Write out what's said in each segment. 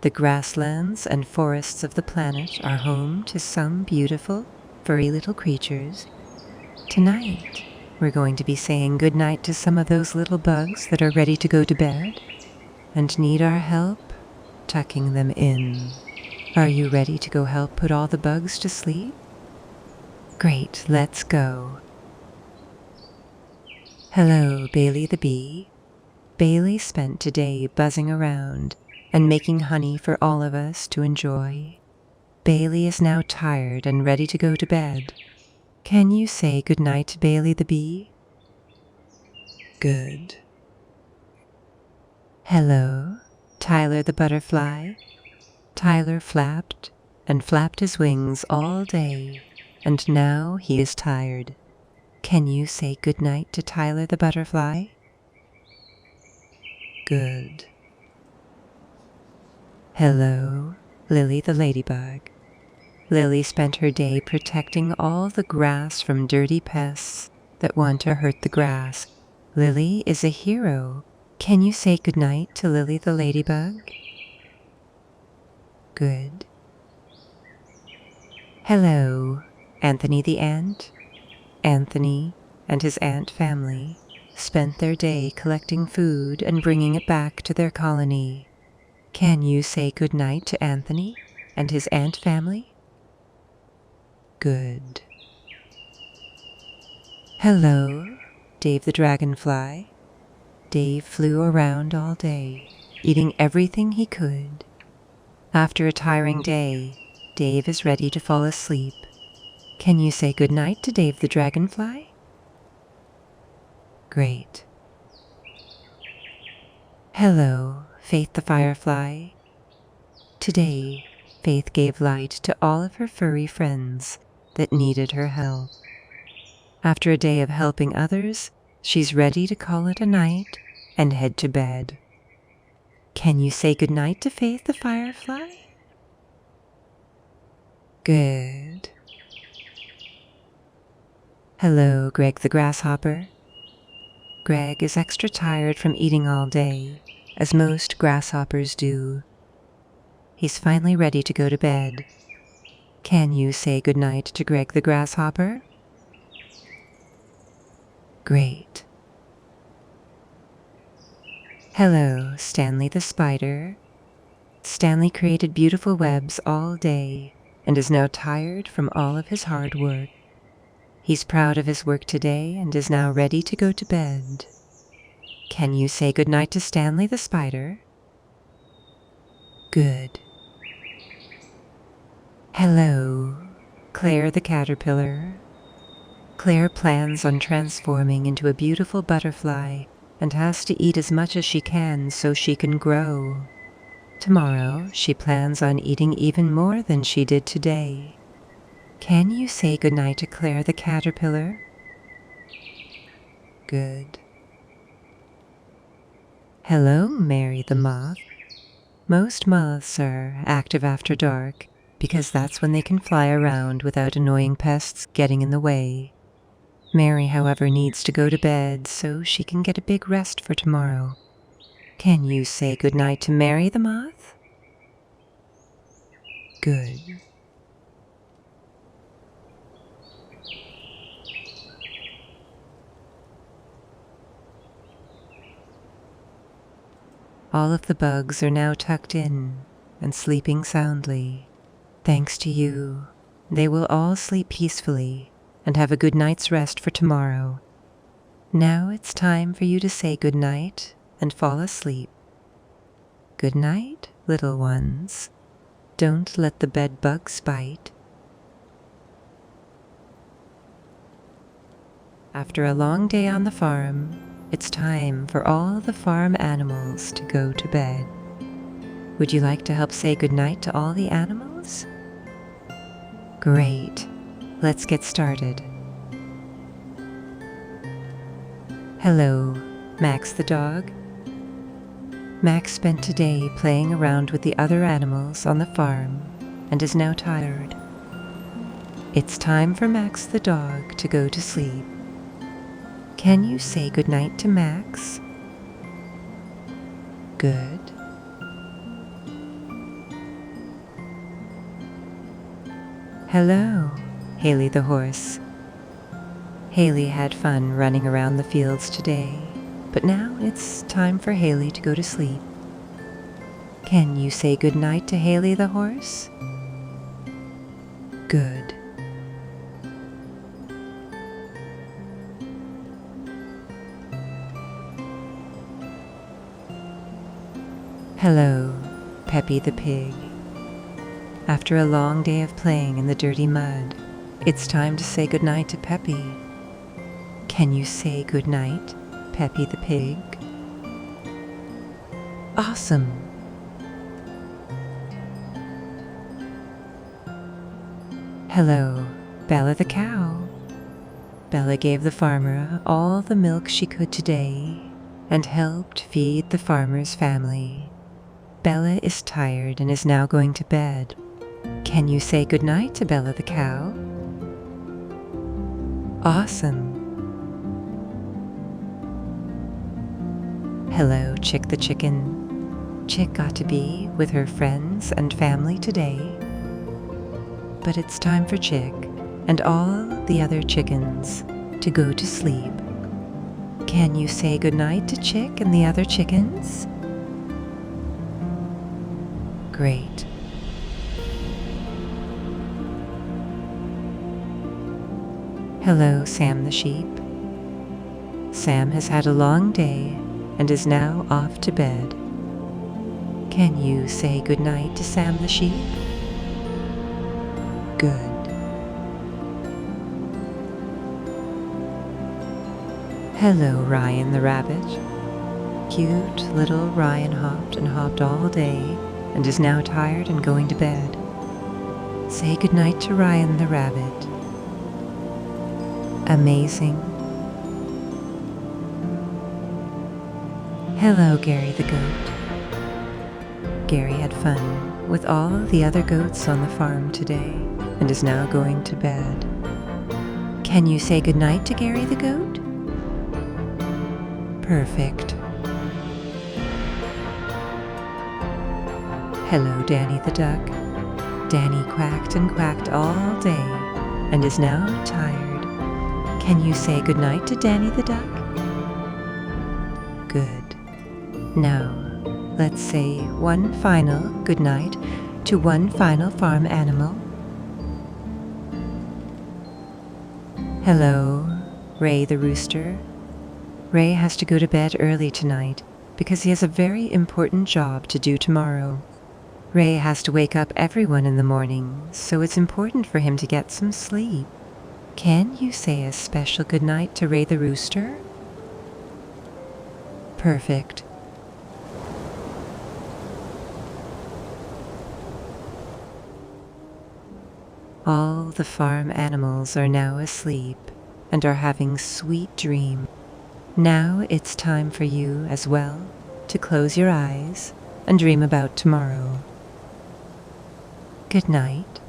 The grasslands and forests of the planet are home to some beautiful, furry little creatures. Tonight, we're going to be saying goodnight to some of those little bugs that are ready to go to bed and need our help tucking them in. Are you ready to go help put all the bugs to sleep? Great, let's go. Hello, Bailey the bee. Bailey spent today buzzing around and making honey for all of us to enjoy. Bailey is now tired and ready to go to bed. Can you say goodnight to Bailey the bee? Good. Hello, Tyler the butterfly. Tyler flapped and flapped his wings all day, and now he is tired. Can you say goodnight to Tyler the butterfly? Good. Hello, Lily the ladybug. Lily spent her day protecting all the grass from dirty pests that want to hurt the grass. Lily is a hero. Can you say goodnight to Lily the ladybug? Good. Hello, Anthony the ant. Anthony and his ant family spent their day collecting food and bringing it back to their colony. Can you say goodnight to Anthony and his ant family? Good. Hello, Dave the dragonfly. Dave flew around all day, eating everything he could. After a tiring day, Dave is ready to fall asleep. Can you say goodnight to Dave the dragonfly? Great. Hello, Faith the firefly. Today, Faith gave light to all of her furry friends that needed her help. After a day of helping others, she's ready to call it a night and head to bed. Can you say goodnight to Faith the firefly? Good. Hello, Greg the grasshopper. Greg is extra tired from eating all day, as most grasshoppers do. He's finally ready to go to bed. Can you say goodnight to Greg the grasshopper? Great. Hello, Stanley the spider. Stanley created beautiful webs all day and is now tired from all of his hard work. He's proud of his work today and is now ready to go to bed. Can you say goodnight to Stanley the spider? Good. Hello, Claire the caterpillar. Claire plans on transforming into a beautiful butterfly and has to eat as much as she can so she can grow. Tomorrow, she plans on eating even more than she did today. Can you say goodnight to Claire the caterpillar? Good. Hello, Mary the moth. Most moths are active after dark because that's when they can fly around without annoying pests getting in the way. Mary, however, needs to go to bed so she can get a big rest for tomorrow. Can you say goodnight to Mary the moth? Good. All of the bugs are now tucked in and sleeping soundly. Thanks to you, they will all sleep peacefully and have a good night's rest for tomorrow. Now it's time for you to say good night and fall asleep. Good night, little ones. Don't let the bed bugs bite. After a long day on the farm, it's time for all the farm animals to go to bed. Would you like to help say goodnight to all the animals? Great. Let's get started. Hello, Max the dog. Max spent today playing around with the other animals on the farm and is now tired. It's time for Max the dog to go to sleep. Can you say goodnight to Max? Good. Hello, Haley the horse. Haley had fun running around the fields today, but now it's time for Haley to go to sleep. Can you say goodnight to Haley the horse? Good. Hello, Peppy the pig. After a long day of playing in the dirty mud, it's time to say goodnight to Peppy. Can you say goodnight, Peppy the pig? Awesome! Hello, Bella the cow. Bella gave the farmer all the milk she could today and helped feed the farmer's family. Bella is tired and is now going to bed. Can you say goodnight to Bella the cow? Awesome! Hello, Chick the chicken. Chick got to be with her friends and family today. But it's time for Chick and all the other chickens to go to sleep. Can you say goodnight to Chick and the other chickens? Great. Hello, Sam the sheep. Sam has had a long day and is now off to bed. Can you say goodnight to Sam the sheep? Good. Hello, Ryan the rabbit. Cute little Ryan hopped and hopped all day and is now tired and going to bed. Say goodnight to Ryan the rabbit. Amazing. Hello, Gary the goat. Gary had fun with all the other goats on the farm today and is now going to bed. Can you say goodnight to Gary the goat? Perfect. Hello, Danny the duck. Danny quacked and quacked all day and is now tired. Can you say goodnight to Danny the duck? Good. Now, let's say one final goodnight to one final farm animal. Hello, Ray the rooster. Ray has to go to bed early tonight because he has a very important job to do tomorrow. Ray has to wake up everyone in the morning, so it's important for him to get some sleep. Can you say a special goodnight to Ray the rooster? Perfect. All the farm animals are now asleep and are having sweet dreams. Now it's time for you as well to close your eyes and dream about tomorrow. Good night,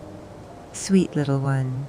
sweet little one.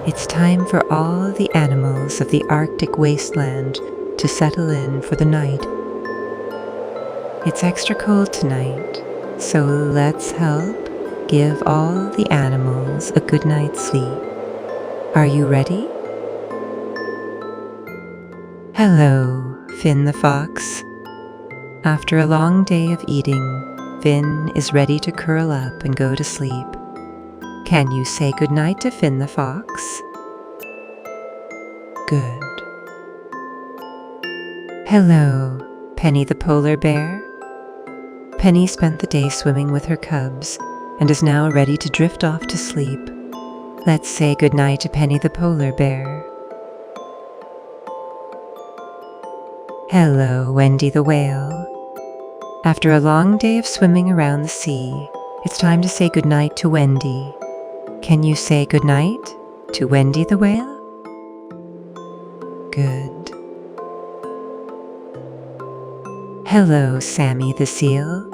It's time for all the animals of the Arctic wasteland to settle in for the night. It's extra cold tonight, so let's help give all the animals a good night's sleep. Are you ready? Hello, Finn the fox. After a long day of eating, Finn is ready to curl up and go to sleep. Can you say goodnight to Finn the fox? Good. Hello, Penny the polar bear. Penny spent the day swimming with her cubs and is now ready to drift off to sleep. Let's say goodnight to Penny the polar bear. Hello, Wendy the whale. After a long day of swimming around the sea, it's time to say goodnight to Wendy. Can you say goodnight to Wendy the whale? Good. Hello, Sammy the seal.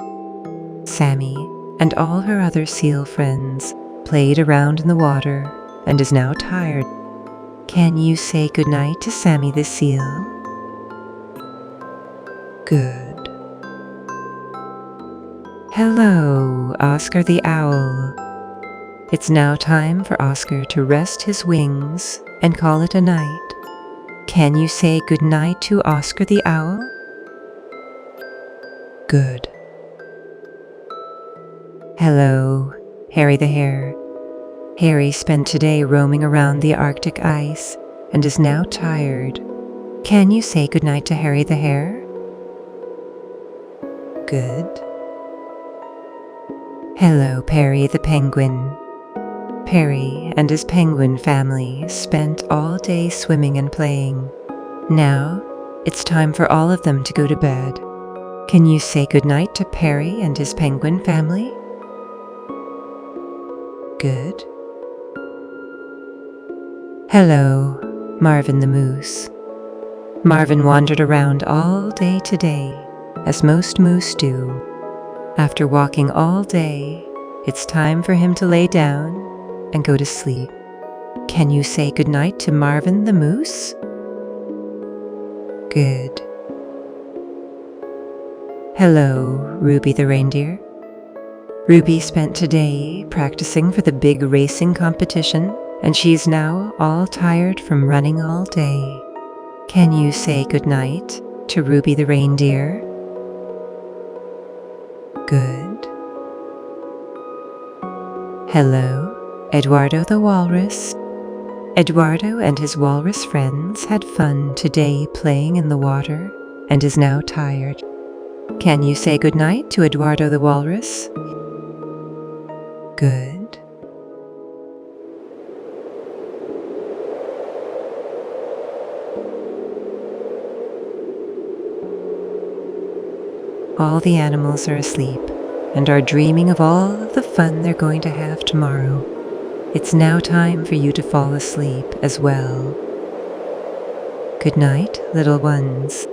Sammy and all her other seal friends played around in the water and is now tired. Can you say goodnight to Sammy the seal? Good. Hello, Oscar the owl. It's now time for Oscar to rest his wings and call it a night. Can you say goodnight to Oscar the owl? Good. Hello, Harry the hare. Harry spent today roaming around the Arctic ice and is now tired. Can you say goodnight to Harry the hare? Good. Hello, Perry the penguin. Perry and his penguin family spent all day swimming and playing. Now, it's time for all of them to go to bed. Can you say goodnight to Perry and his penguin family? Good. Hello, Marvin the moose. Marvin wandered around all day today, as most moose do. After walking all day, it's time for him to lay down and go to sleep. Can you say goodnight to Marvin the moose? Good. Hello, Ruby the reindeer. Ruby spent today practicing for the big racing competition, and she's now all tired from running all day. Can you say goodnight to Ruby the reindeer? Good. Hello, Eduardo the walrus. Eduardo and his walrus friends had fun today playing in the water and is now tired. Can you say goodnight to Eduardo the walrus? Good. All the animals are asleep and are dreaming of all of the fun they're going to have tomorrow. It's now time for you to fall asleep as well. Good night, little ones.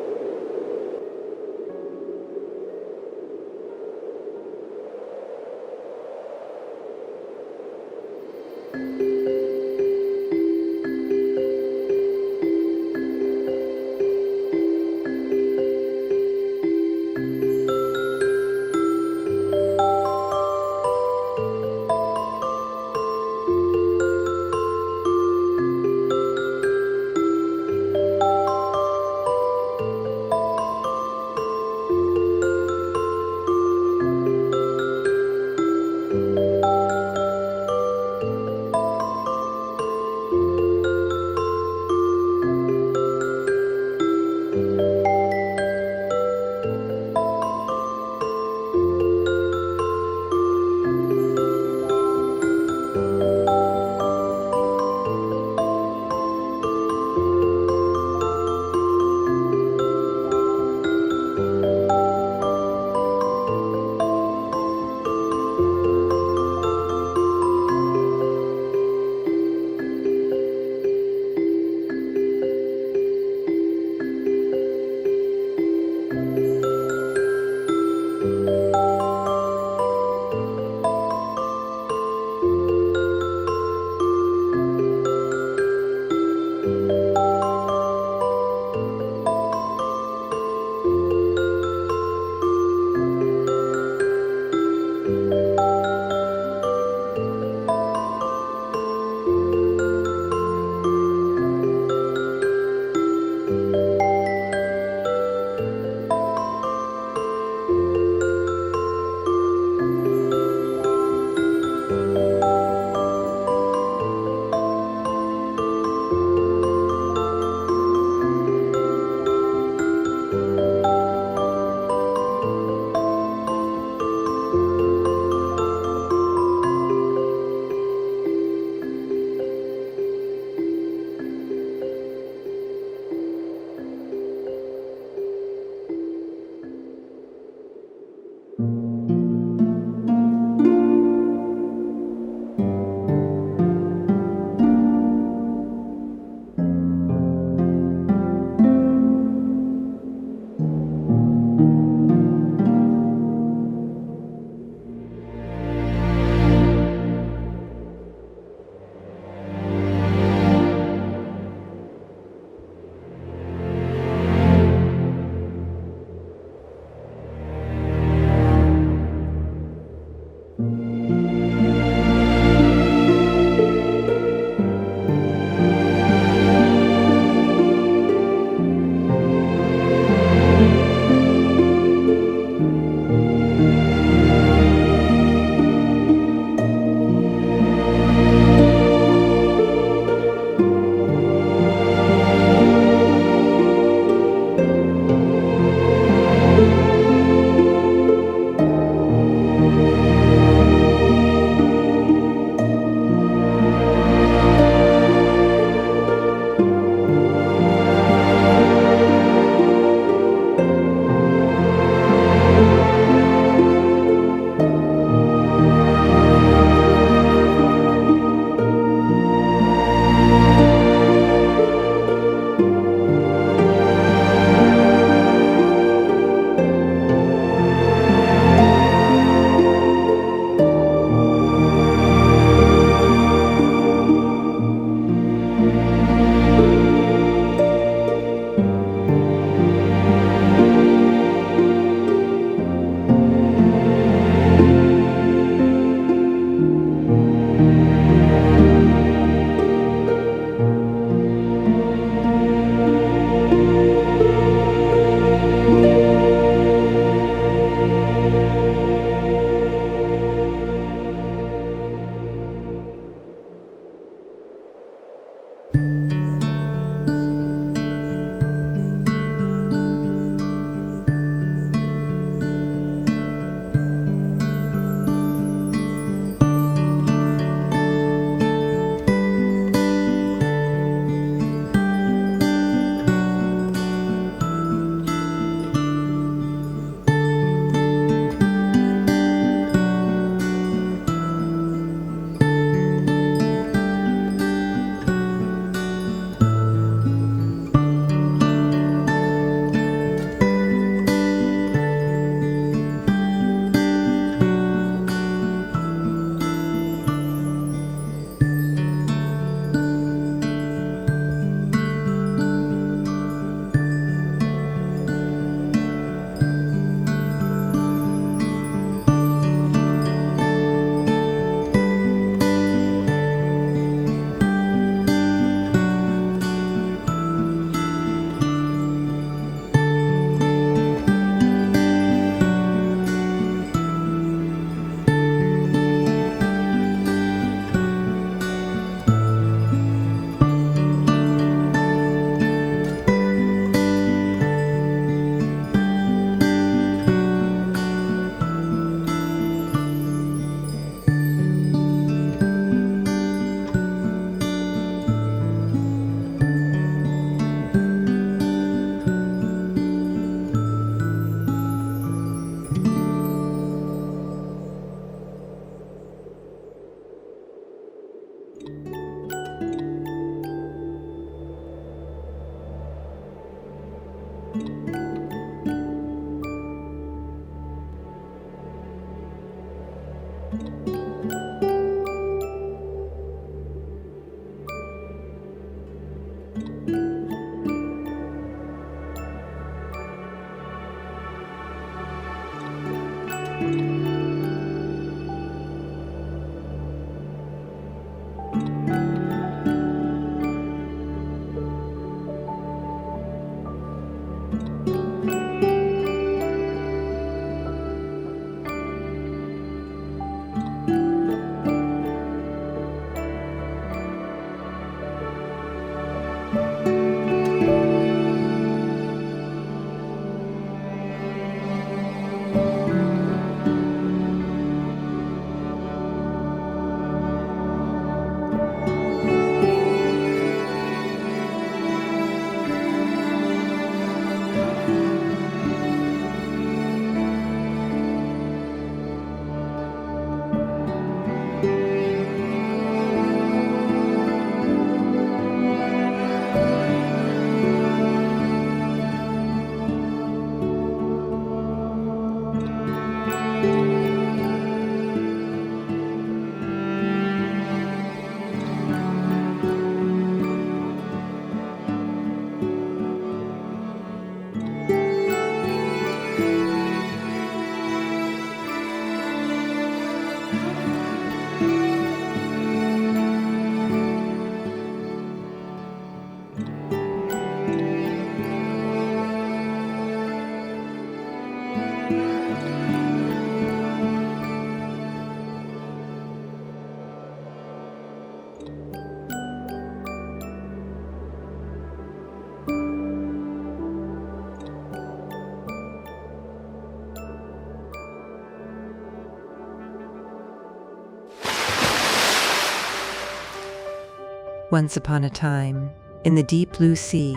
Once upon a time, in the deep blue sea,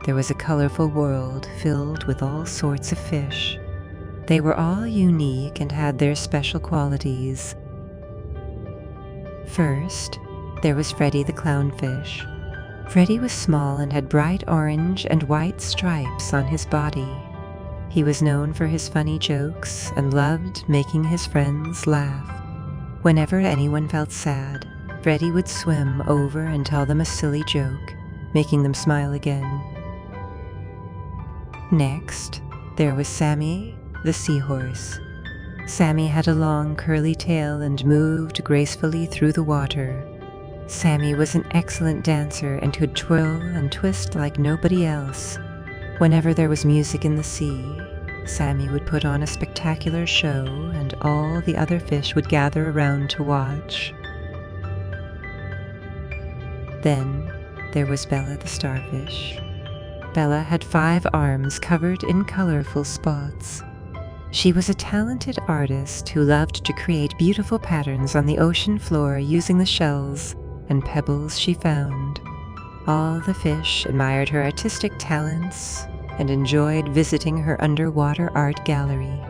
there was a colorful world filled with all sorts of fish. They were all unique and had their special qualities. First, there was Freddy the clownfish. Freddy was small and had bright orange and white stripes on his body. He was known for his funny jokes and loved making his friends laugh. Whenever anyone felt sad, Freddy would swim over and tell them a silly joke, making them smile again. Next, there was Sammy, the seahorse. Sammy had a long curly tail and moved gracefully through the water. Sammy was an excellent dancer and could twirl and twist like nobody else. Whenever there was music in the sea, Sammy would put on a spectacular show and all the other fish would gather around to watch. Then there was Bella the starfish. Bella had 5 arms covered in colorful spots. She was a talented artist who loved to create beautiful patterns on the ocean floor using the shells and pebbles she found. All the fish admired her artistic talents and enjoyed visiting her underwater art gallery.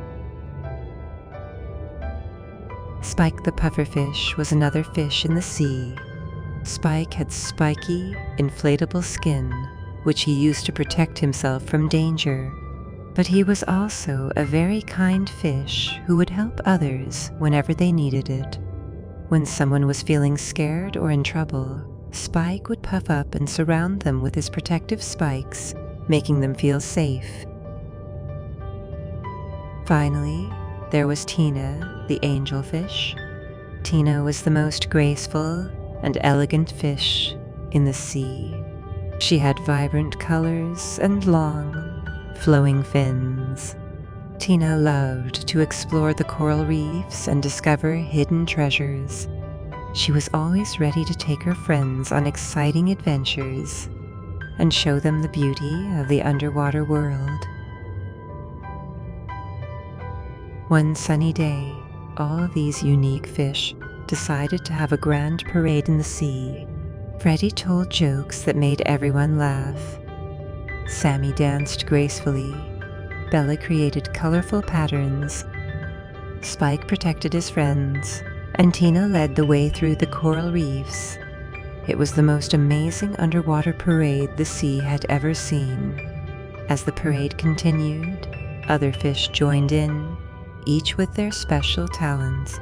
Spike the pufferfish was another fish in the sea. Spike had spiky, inflatable skin, which he used to protect himself from danger. But he was also a very kind fish who would help others whenever they needed it. When someone was feeling scared or in trouble, Spike would puff up and surround them with his protective spikes, making them feel safe. Finally, there was Tina, the angelfish. Tina was the most graceful and elegant fish in the sea. She had vibrant colors and long, flowing fins. Tina loved to explore the coral reefs and discover hidden treasures. She was always ready to take her friends on exciting adventures and show them the beauty of the underwater world. One sunny day, all these unique fish decided to have a grand parade in the sea. Freddy told jokes that made everyone laugh. Sammy danced gracefully. Bella created colorful patterns. Spike protected his friends, and Tina led the way through the coral reefs. It was the most amazing underwater parade the sea had ever seen. As the parade continued, other fish joined in, each with their special talents.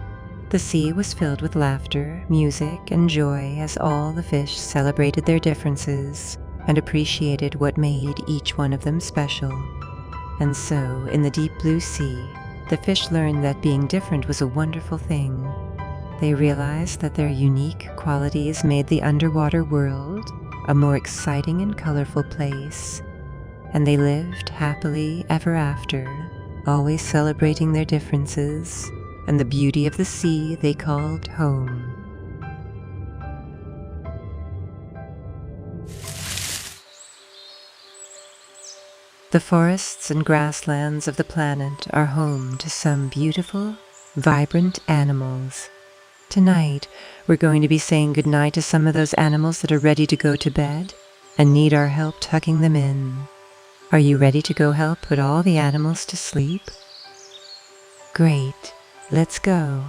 The sea was filled with laughter, music, and joy as all the fish celebrated their differences and appreciated what made each one of them special. And so, in the deep blue sea, the fish learned that being different was a wonderful thing. They realized that their unique qualities made the underwater world a more exciting and colorful place, and they lived happily ever after, always celebrating their differences and the beauty of the sea they called home. The forests and grasslands of the planet are home to some beautiful, vibrant animals. Tonight, we're going to be saying goodnight to some of those animals that are ready to go to bed and need our help tucking them in. Are you ready to go help put all the animals to sleep? Great. Let's go.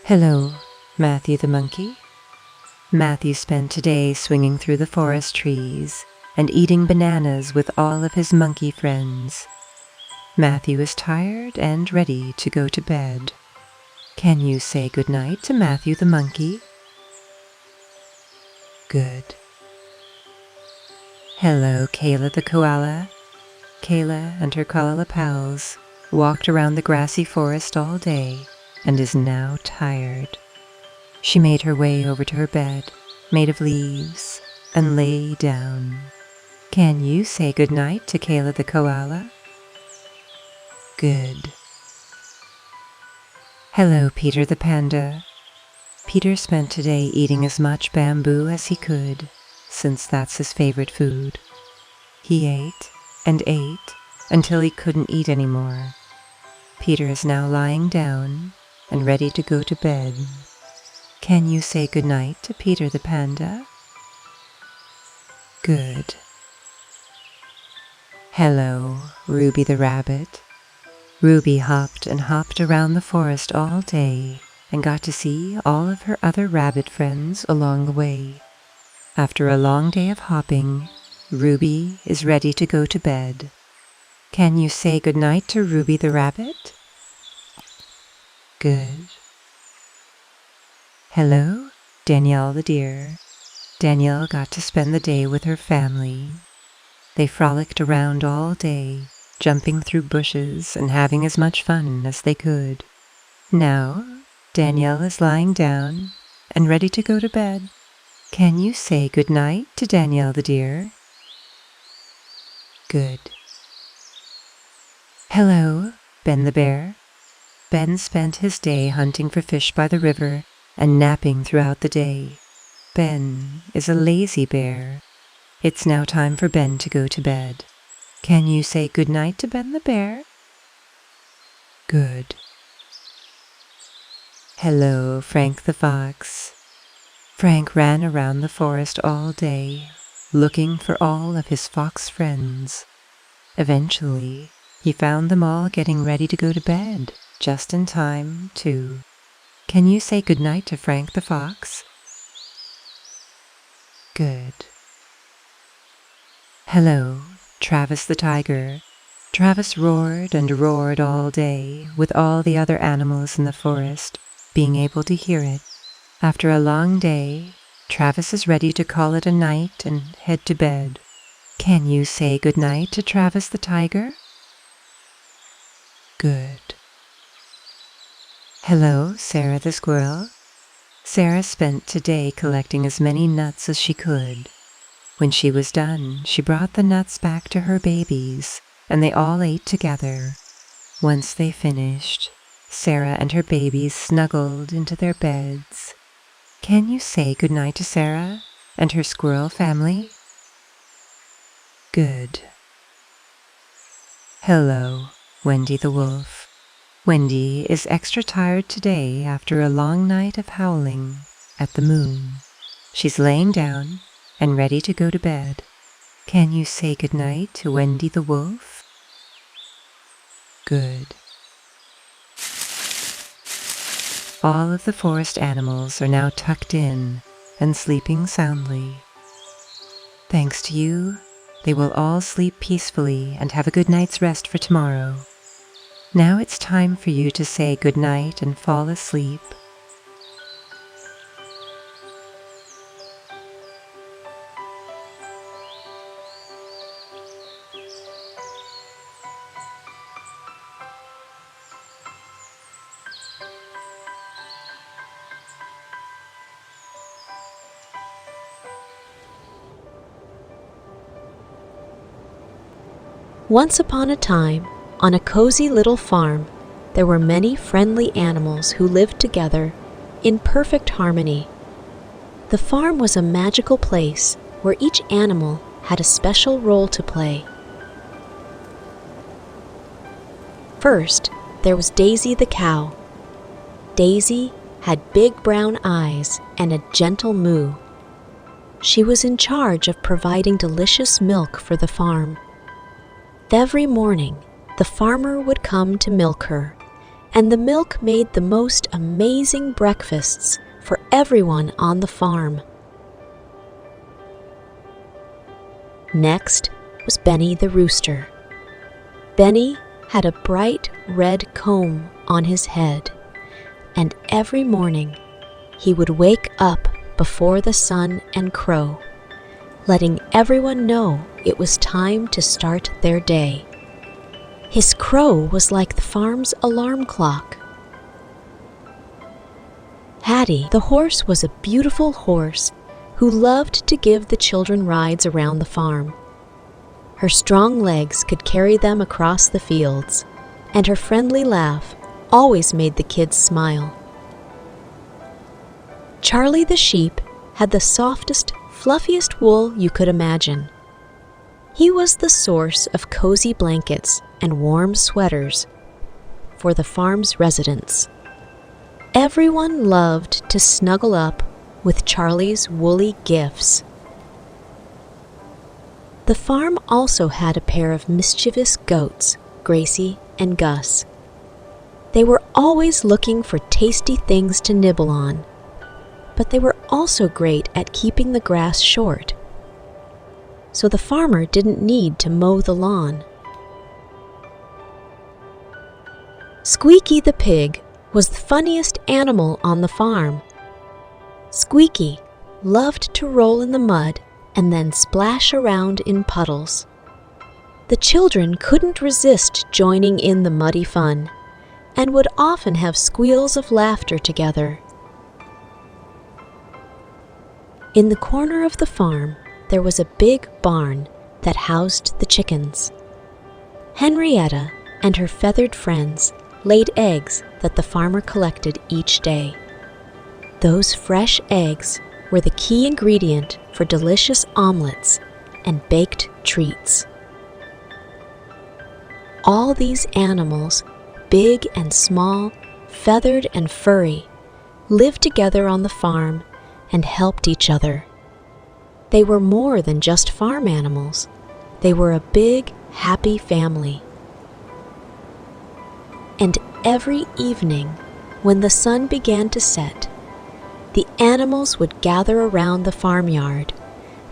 Hello, Matthew the monkey. Matthew spent today swinging through the forest trees and eating bananas with all of his monkey friends. Matthew is tired and ready to go to bed. Can you say goodnight to Matthew the monkey? Good. Hello, Kayla the koala. Kayla and her koala pals walked around the grassy forest all day and is now tired. She made her way over to her bed, made of leaves, and lay down. Can you say goodnight to Kayla the koala? Good. Hello, Peter the panda. Peter spent today eating as much bamboo as he could, since that's his favorite food. He ate and ate until he couldn't eat anymore. Peter is now lying down and ready to go to bed. Can you say goodnight to Peter the panda? Good. Hello, Ruby the rabbit. Ruby hopped and hopped around the forest all day and got to see all of her other rabbit friends along the way. After a long day of hopping, Ruby is ready to go to bed. Can you say goodnight to Ruby the rabbit? Good. Hello, Danielle the deer. Danielle got to spend the day with her family. They frolicked around all day, jumping through bushes and having as much fun as they could. Now, Danielle is lying down and ready to go to bed. Can you say goodnight to Danielle the deer? Good. Hello, Ben the bear. Ben spent his day hunting for fish by the river and napping throughout the day. Ben is a lazy bear. It's now time for Ben to go to bed. Can you say goodnight to Ben the bear? Good. Hello, Frank the fox. Frank ran around the forest all day, looking for all of his fox friends. Eventually, he found them all getting ready to go to bed, just in time, too. Can you say goodnight to Frank the fox? Good. Hello, Travis the tiger. Travis roared and roared all day, with all the other animals in the forest being able to hear it. After a long day, Travis is ready to call it a night and head to bed. Can you say goodnight to Travis the tiger? Good. Hello, Sarah the squirrel. Sarah spent today collecting as many nuts as she could. When she was done, she brought the nuts back to her babies, and they all ate together. Once they finished, Sarah and her babies snuggled into their beds. Can you say goodnight to Sarah and her squirrel family? Good. Hello, Wendy the wolf. Wendy is extra tired today after a long night of howling at the moon. She's laying down and ready to go to bed. Can you say goodnight to Wendy the wolf? Good. All of the forest animals are now tucked in and sleeping soundly. Thanks to you, they will all sleep peacefully and have a good night's rest for tomorrow. Now it's time for you to say good night and fall asleep. Once upon a time, on a cozy little farm, there were many friendly animals who lived together in perfect harmony. The farm was a magical place where each animal had a special role to play. First, there was Daisy the cow. Daisy had big brown eyes and a gentle moo. She was in charge of providing delicious milk for the farm. Every morning, the farmer would come to milk her, and the milk made the most amazing breakfasts for everyone on the farm. Next was Benny the rooster. Benny had a bright red comb on his head, and every morning he would wake up before the sun and crow, letting everyone know it was time to start their day. His crow was like the farm's alarm clock. Hattie, the horse, was a beautiful horse who loved to give the children rides around the farm. Her strong legs could carry them across the fields, and her friendly laugh always made the kids smile. Charlie the sheep had the softest, fluffiest wool you could imagine. He was the source of cozy blankets and warm sweaters for the farm's residents. Everyone loved to snuggle up with Charlie's woolly gifts. The farm also had a pair of mischievous goats, Gracie and Gus. They were always looking for tasty things to nibble on, but they were also great at keeping the grass short, so the farmer didn't need to mow the lawn. Squeaky the pig was the funniest animal on the farm. Squeaky loved to roll in the mud and then splash around in puddles. The children couldn't resist joining in the muddy fun and would often have squeals of laughter together. In the corner of the farm, there was a big barn that housed the chickens. Henrietta and her feathered friends laid eggs that the farmer collected each day. Those fresh eggs were the key ingredient for delicious omelets and baked treats. All these animals, big and small, feathered and furry, lived together on the farm and helped each other. They were more than just farm animals. They were a big, happy family. And every evening, when the sun began to set, the animals would gather around the farmyard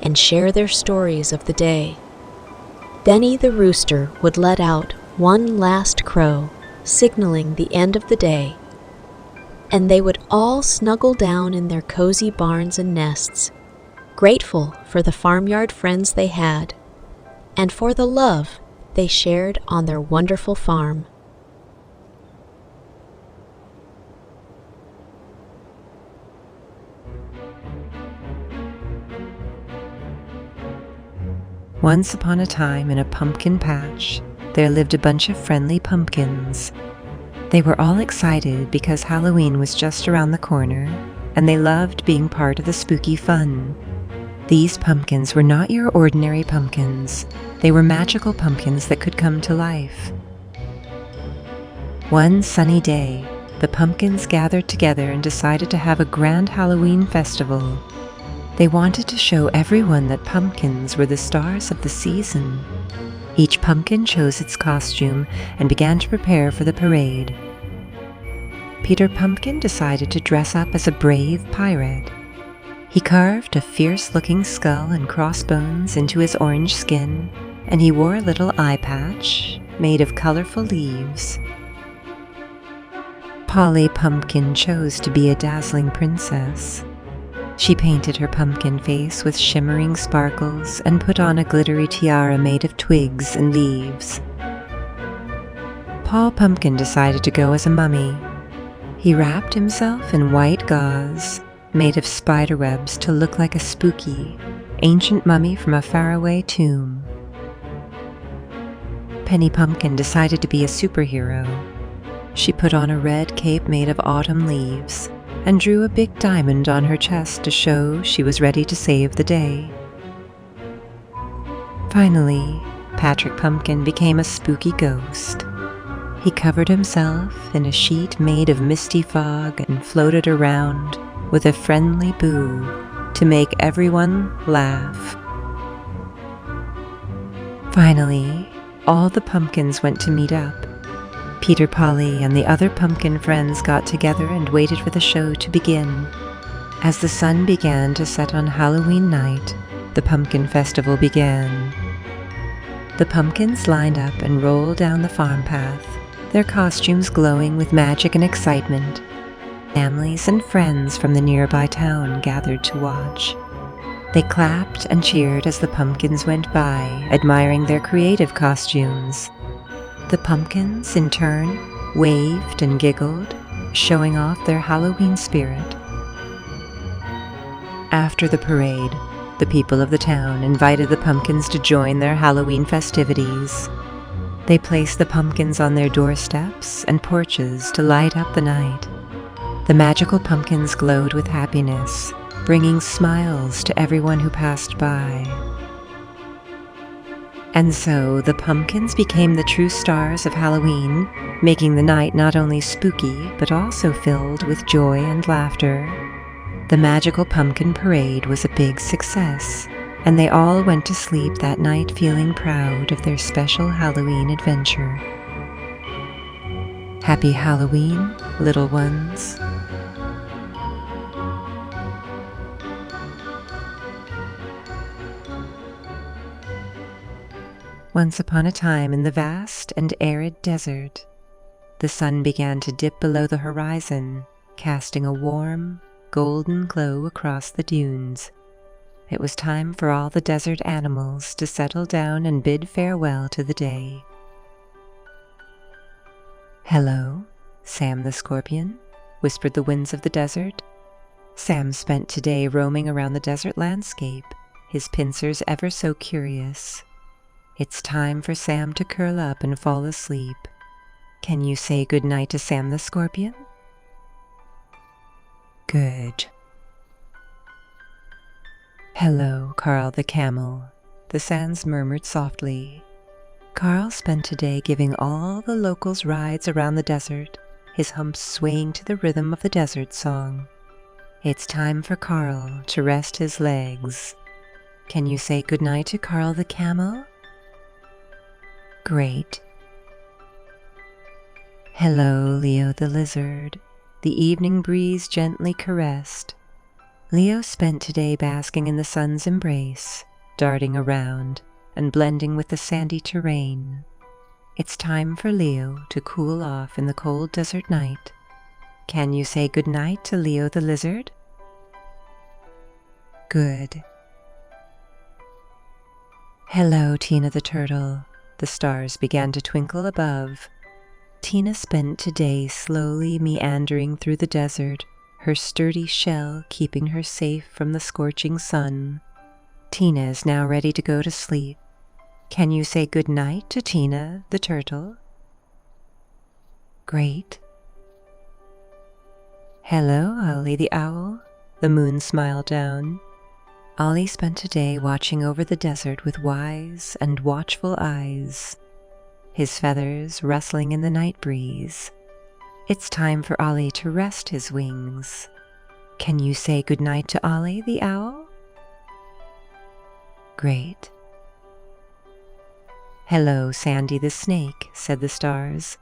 and share their stories of the day. Benny the rooster would let out one last crow, signaling the end of the day, and they would all snuggle down in their cozy barns and nests, grateful for the farmyard friends they had and for the love they shared on their wonderful farm. Once upon a time in a pumpkin patch, there lived a bunch of friendly pumpkins. They were all excited because Halloween was just around the corner, and they loved being part of the spooky fun. These pumpkins were not your ordinary pumpkins. They were magical pumpkins that could come to life. One sunny day, the pumpkins gathered together and decided to have a grand Halloween festival. They wanted to show everyone that pumpkins were the stars of the season. Each pumpkin chose its costume and began to prepare for the parade. Peter Pumpkin decided to dress up as a brave pirate. He carved a fierce-looking skull and crossbones into his orange skin, and he wore a little eye patch made of colorful leaves. Polly Pumpkin chose to be a dazzling princess. She painted her pumpkin face with shimmering sparkles and put on a glittery tiara made of twigs and leaves. Paul Pumpkin decided to go as a mummy. He wrapped himself in white gauze made of spiderwebs to look like a spooky, ancient mummy from a faraway tomb. Penny Pumpkin decided to be a superhero. She put on a red cape made of autumn leaves and drew a big diamond on her chest to show she was ready to save the day. Finally, Patrick Pumpkin became a spooky ghost. He covered himself in a sheet made of misty fog and floated around with a friendly boo to make everyone laugh. Finally, all the pumpkins went to meet up. Peter, Polly, and the other pumpkin friends got together and waited for the show to begin. As the sun began to set on Halloween night, the pumpkin festival began. The pumpkins lined up and rolled down the farm path, their costumes glowing with magic and excitement. Families and friends from the nearby town gathered to watch. They clapped and cheered as the pumpkins went by, admiring their creative costumes. The pumpkins, in turn, waved and giggled, showing off their Halloween spirit. After the parade, the people of the town invited the pumpkins to join their Halloween festivities. They placed the pumpkins on their doorsteps and porches to light up the night. The magical pumpkins glowed with happiness, bringing smiles to everyone who passed by. And so the pumpkins became the true stars of Halloween, making the night not only spooky, but also filled with joy and laughter. The magical pumpkin parade was a big success, and they all went to sleep that night feeling proud of their special Halloween adventure. Happy Halloween, little ones. Once upon a time in the vast and arid desert, the sun began to dip below the horizon, casting a warm, golden glow across the dunes. It was time for all the desert animals to settle down and bid farewell to the day. "Hello, Sam the Scorpion," whispered the winds of the desert. Sam spent today roaming around the desert landscape, his pincers ever so curious. It's time for Sam to curl up and fall asleep. Can you say goodnight to Sam the Scorpion? Good. "Hello, Carl the Camel," the sands murmured softly. Carl spent today giving all the locals rides around the desert, his humps swaying to the rhythm of the desert song. It's time for Carl to rest his legs. Can you say goodnight to Carl the Camel? Great. Hello, Leo the Lizard. The evening breeze gently caressed. Leo spent today basking in the sun's embrace, darting around and blending with the sandy terrain. It's time for Leo to cool off in the cold desert night. Can you say goodnight to Leo the Lizard? Good. Hello, Tina the Turtle. The stars began to twinkle above. Tina spent today slowly meandering through the desert, her sturdy shell keeping her safe from the scorching sun. Tina is now ready to go to sleep. Can you say good night to Tina the Turtle? Great. Hello, Ollie the Owl. The moon smiled down. Ollie spent today watching over the desert with wise and watchful eyes, his feathers rustling in the night breeze. It's time for Ollie to rest his wings. Can you say goodnight to Ollie the Owl? Great. Hello, Sandy the Snake, said the stars.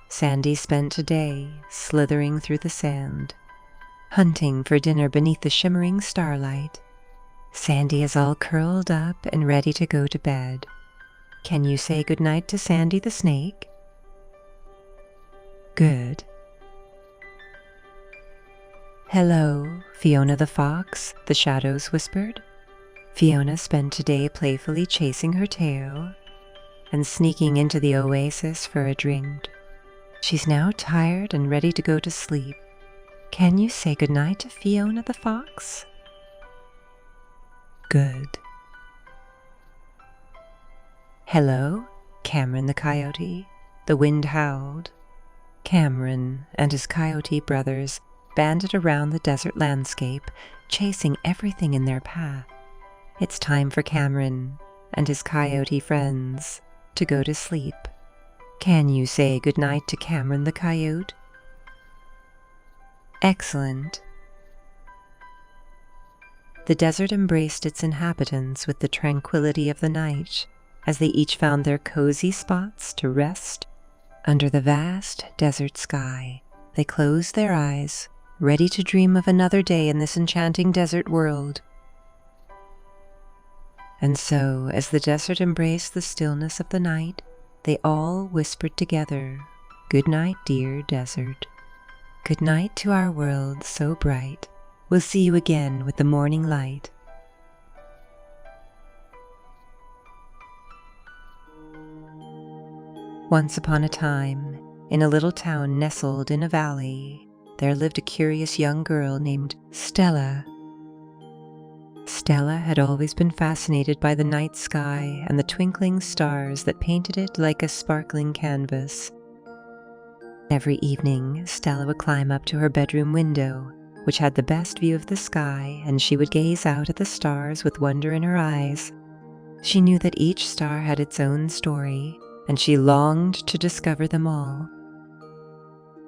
Sandy spent today slithering through the sand, hunting for dinner beneath the shimmering starlight. Sandy is all curled up and ready to go to bed. Can you say goodnight to Sandy the Snake? Good. Hello, Fiona the Fox, the shadows whispered. Fiona spent today playfully chasing her tail and sneaking into the oasis for a drink. She's now tired and ready to go to sleep. Can you say goodnight to Fiona the Fox? Good. Hello, Cameron the Coyote. The wind howled. Cameron and his coyote brothers banded around the desert landscape, chasing everything in their path. It's time for Cameron and his coyote friends to go to sleep. Can you say goodnight to Cameron the Coyote? Excellent. The desert embraced its inhabitants with the tranquility of the night, as they each found their cozy spots to rest under the vast desert sky. They closed their eyes, ready to dream of another day in this enchanting desert world. And so, as the desert embraced the stillness of the night, they all whispered together, "Good night, dear desert. Good night to our world so bright. We'll see you again with the morning light." Once upon a time, in a little town nestled in a valley, there lived a curious young girl named Stella. Stella had always been fascinated by the night sky and the twinkling stars that painted it like a sparkling canvas. Every evening, Stella would climb up to her bedroom window, which had the best view of the sky, and she would gaze out at the stars with wonder in her eyes. She knew that each star had its own story, and she longed to discover them all.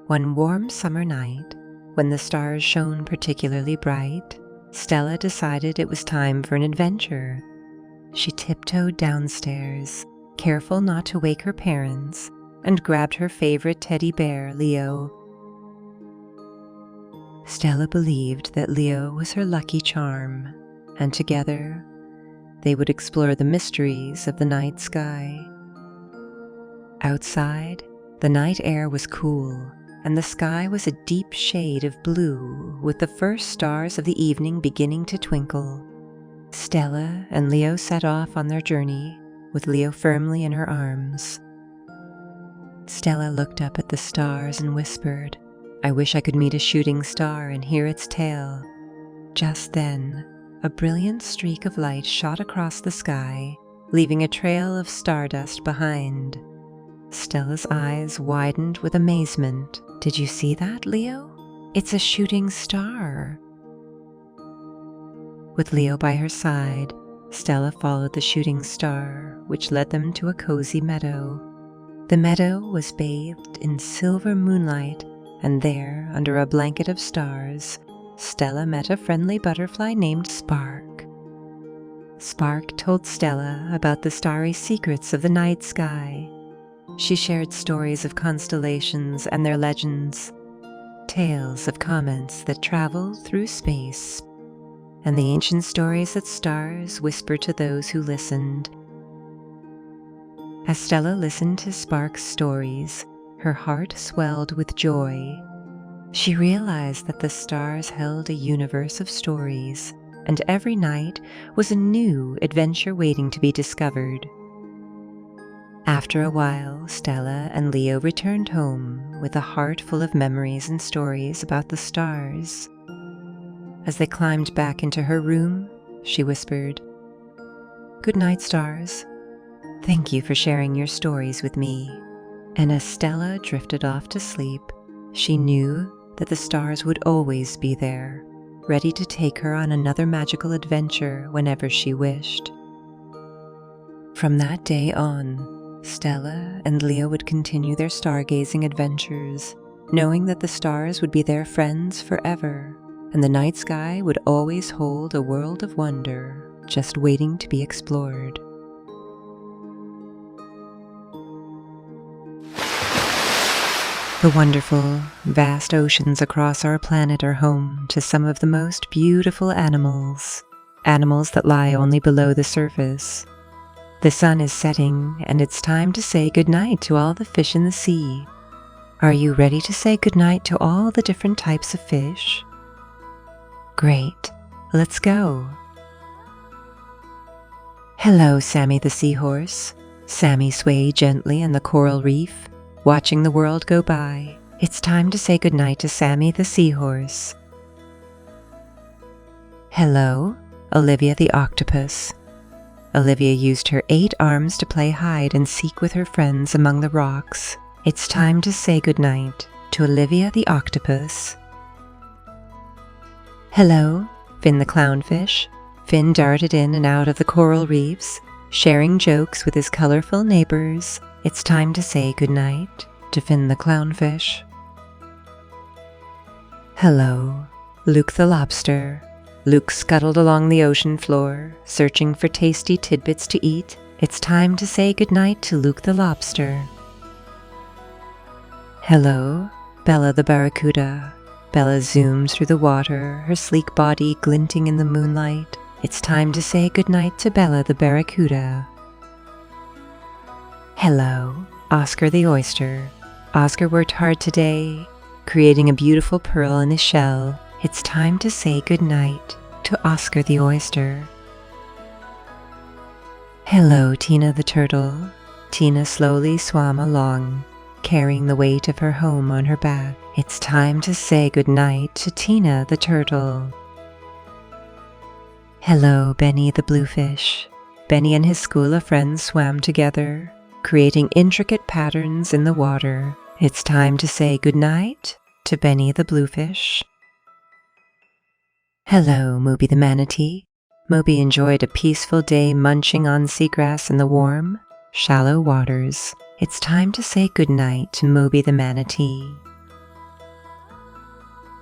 One warm summer night, when the stars shone particularly bright, Stella decided it was time for an adventure. She tiptoed downstairs, careful not to wake her parents, and grabbed her favorite teddy bear, Leo. Stella believed that Leo was her lucky charm, and together they would explore the mysteries of the night sky. Outside, the night air was cool, and the sky was a deep shade of blue, with the first stars of the evening beginning to twinkle. Stella and Leo set off on their journey, with Leo firmly in her arms. Stella looked up at the stars and whispered, "I wish I could meet a shooting star and hear its tale." Just then, a brilliant streak of light shot across the sky, leaving a trail of stardust behind. Stella's eyes widened with amazement. "Did you see that, Leo? It's a shooting star." With Leo by her side, Stella followed the shooting star, which led them to a cozy meadow. The meadow was bathed in silver moonlight, and there, under a blanket of stars, Stella met a friendly butterfly named Spark. Spark told Stella about the starry secrets of the night sky. She shared stories of constellations and their legends, tales of comets that traveled through space, and the ancient stories that stars whispered to those who listened. As Stella listened to Spark's stories, her heart swelled with joy. She realized that the stars held a universe of stories, and every night was a new adventure waiting to be discovered. After a while, Stella and Leo returned home with a heart full of memories and stories about the stars. As they climbed back into her room, she whispered, "Good night, stars. Thank you for sharing your stories with me." And as Stella drifted off to sleep, she knew that the stars would always be there, ready to take her on another magical adventure whenever she wished. From that day on, Stella and Leo would continue their stargazing adventures, knowing that the stars would be their friends forever, and the night sky would always hold a world of wonder just waiting to be explored. The wonderful, vast oceans across our planet are home to some of the most beautiful animals, animals that lie only below the surface. The sun is setting, and it's time to say goodnight to all the fish in the sea. Are you ready to say goodnight to all the different types of fish? Great, let's go. Hello, Sammy the seahorse. Sammy swayed gently in the coral reef, watching the world go by. It's time to say goodnight to Sammy the seahorse. Hello, Olivia the octopus. Olivia used her 8 arms to play hide and seek with her friends among the rocks. It's time to say goodnight to Olivia the octopus. Hello, Finn the clownfish. Finn darted in and out of the coral reefs, sharing jokes with his colorful neighbors. It's time to say goodnight to Finn the clownfish. Hello, Luke the lobster. Luke scuttled along the ocean floor, searching for tasty tidbits to eat. It's time to say goodnight to Luke the lobster. Hello, Bella the barracuda. Bella zoomed through the water, her sleek body glinting in the moonlight. It's time to say goodnight to Bella the barracuda. Hello, Oscar the oyster. Oscar worked hard today, creating a beautiful pearl in his shell. It's time to say goodnight to Oscar the oyster. Hello, Tina the turtle. Tina slowly swam along, carrying the weight of her home on her back. It's time to say goodnight to Tina the turtle. Hello, Benny the bluefish. Benny and his school of friends swam together, creating intricate patterns in the water. It's time to say goodnight to Benny the Bluefish. Hello, Moby the Manatee. Moby enjoyed a peaceful day munching on seagrass in the warm, shallow waters. It's time to say goodnight to Moby the Manatee.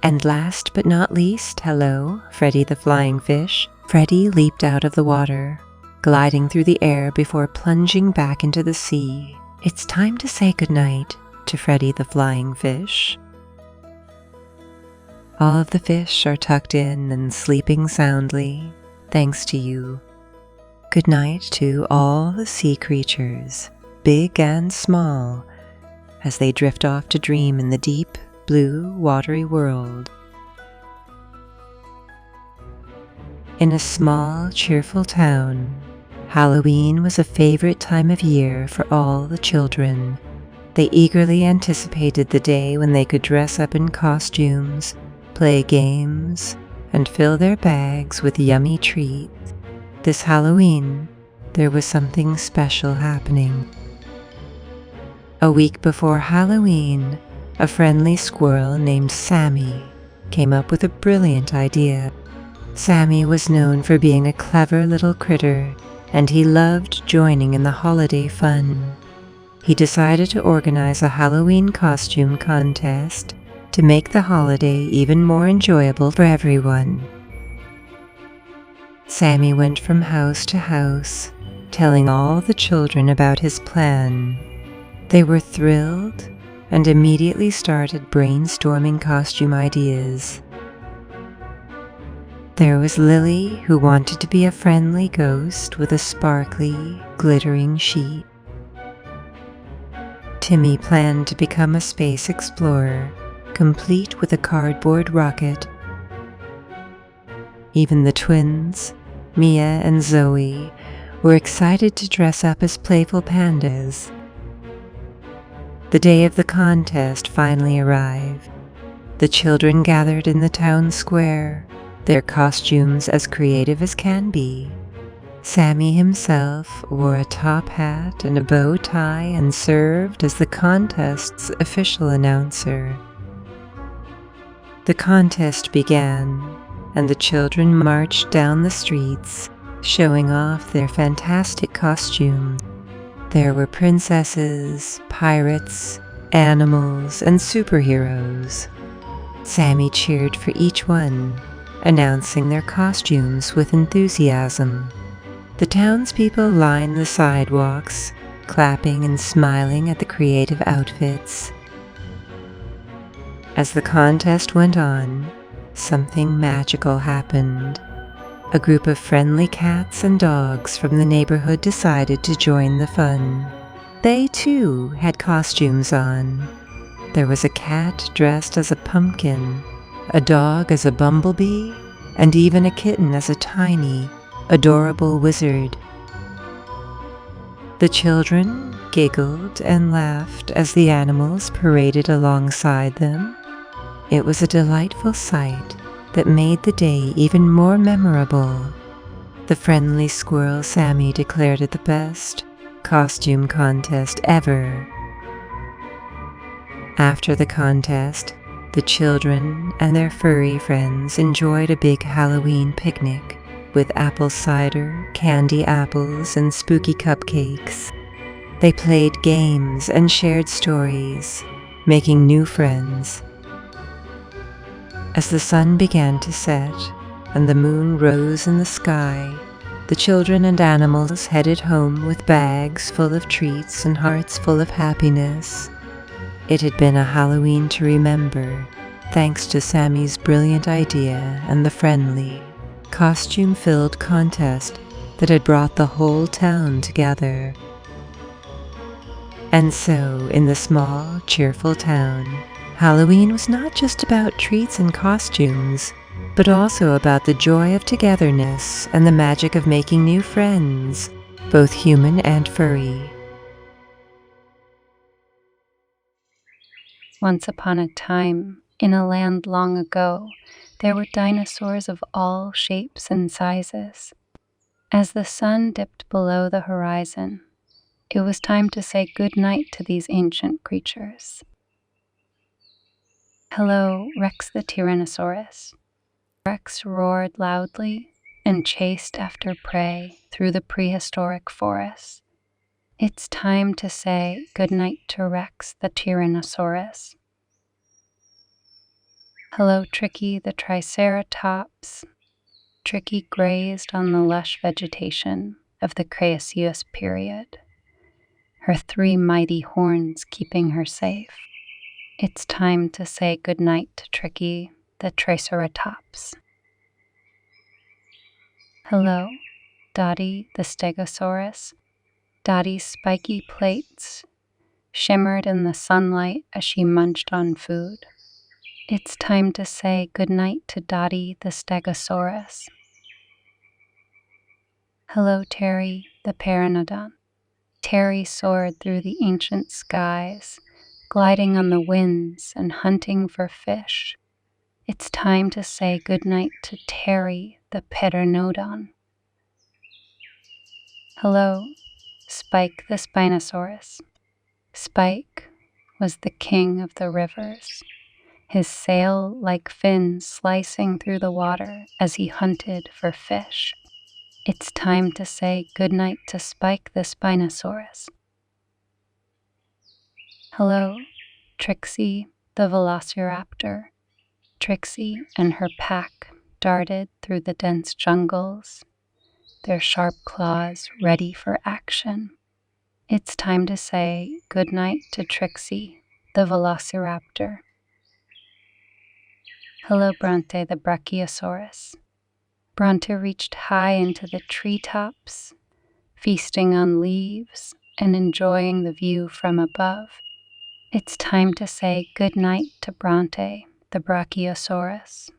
And last but not least, hello, Freddie the Flying Fish. Freddie leaped out of the water, gliding through the air before plunging back into the sea. It's time to say goodnight to Freddie the Flying Fish. All of the fish are tucked in and sleeping soundly, thanks to you. Good night to all the sea creatures, big and small, as they drift off to dream in the deep, blue, watery world. In a small, cheerful town, Halloween was a favorite time of year for all the children. They eagerly anticipated the day when they could dress up in costumes, play games, and fill their bags with yummy treats. This Halloween, there was something special happening. A week before Halloween, a friendly squirrel named Sammy came up with a brilliant idea. Sammy was known for being a clever little critter, and he loved joining in the holiday fun. He decided to organize a Halloween costume contest to make the holiday even more enjoyable for everyone. Sammy went from house to house, telling all the children about his plan. They were thrilled and immediately started brainstorming costume ideas. There was Lily, who wanted to be a friendly ghost with a sparkly, glittering sheet. Timmy planned to become a space explorer, complete with a cardboard rocket. Even the twins, Mia and Zoe, were excited to dress up as playful pandas. The day of the contest finally arrived. The children gathered in the town square, their costumes as creative as can be. Sammy himself wore a top hat and a bow tie and served as the contest's official announcer. The contest began, and the children marched down the streets, showing off their fantastic costumes. There were princesses, pirates, animals, and superheroes. Sammy cheered for each one, announcing their costumes with enthusiasm. The townspeople lined the sidewalks, clapping and smiling at the creative outfits. As the contest went on, something magical happened. A group of friendly cats and dogs from the neighborhood decided to join the fun. They too had costumes on. There was a cat dressed as a pumpkin, a dog as a bumblebee, and even a kitten as a tiny, adorable wizard. The children giggled and laughed as the animals paraded alongside them. It was a delightful sight that made the day even more memorable. The friendly squirrel Sammy declared it the best costume contest ever. After the contest, the children and their furry friends enjoyed a big Halloween picnic with apple cider, candy apples, and spooky cupcakes. They played games and shared stories, making new friends. As the sun began to set and the moon rose in the sky, the children and animals headed home with bags full of treats and hearts full of happiness. It had been a Halloween to remember, thanks to Sammy's brilliant idea and the friendly, costume-filled contest that had brought the whole town together. And so, in the small, cheerful town, Halloween was not just about treats and costumes, but also about the joy of togetherness and the magic of making new friends, both human and furry. Once upon a time, in a land long ago, there were dinosaurs of all shapes and sizes. As the sun dipped below the horizon, it was time to say goodnight to these ancient creatures. Hello, Rex the Tyrannosaurus. Rex roared loudly and chased after prey through the prehistoric forest. It's time to say goodnight to Rex the Tyrannosaurus. Hello, Tricky the Triceratops. Tricky grazed on the lush vegetation of the Cretaceous period, her 3 mighty horns keeping her safe. It's time to say goodnight to Tricky the Triceratops. Hello, Dottie the Stegosaurus. Dottie's spiky plates shimmered in the sunlight as she munched on food. It's time to say goodnight to Dottie the Stegosaurus. Hello, Terry the Pteranodon. Terry soared through the ancient skies, gliding on the winds and hunting for fish. It's time to say goodnight to Terry the Pteranodon. Hello, Spike the Spinosaurus. Spike was the king of the rivers, his sail-like fins slicing through the water as he hunted for fish. It's time to say goodnight to Spike the Spinosaurus. Hello, Trixie the Velociraptor. Trixie and her pack darted through the dense jungles, their sharp claws ready for action. It's time to say goodnight to Trixie the Velociraptor. Hello, Bronte the Brachiosaurus. Bronte reached high into the treetops, feasting on leaves and enjoying the view from above. It's time to say goodnight to Bronte the Brachiosaurus.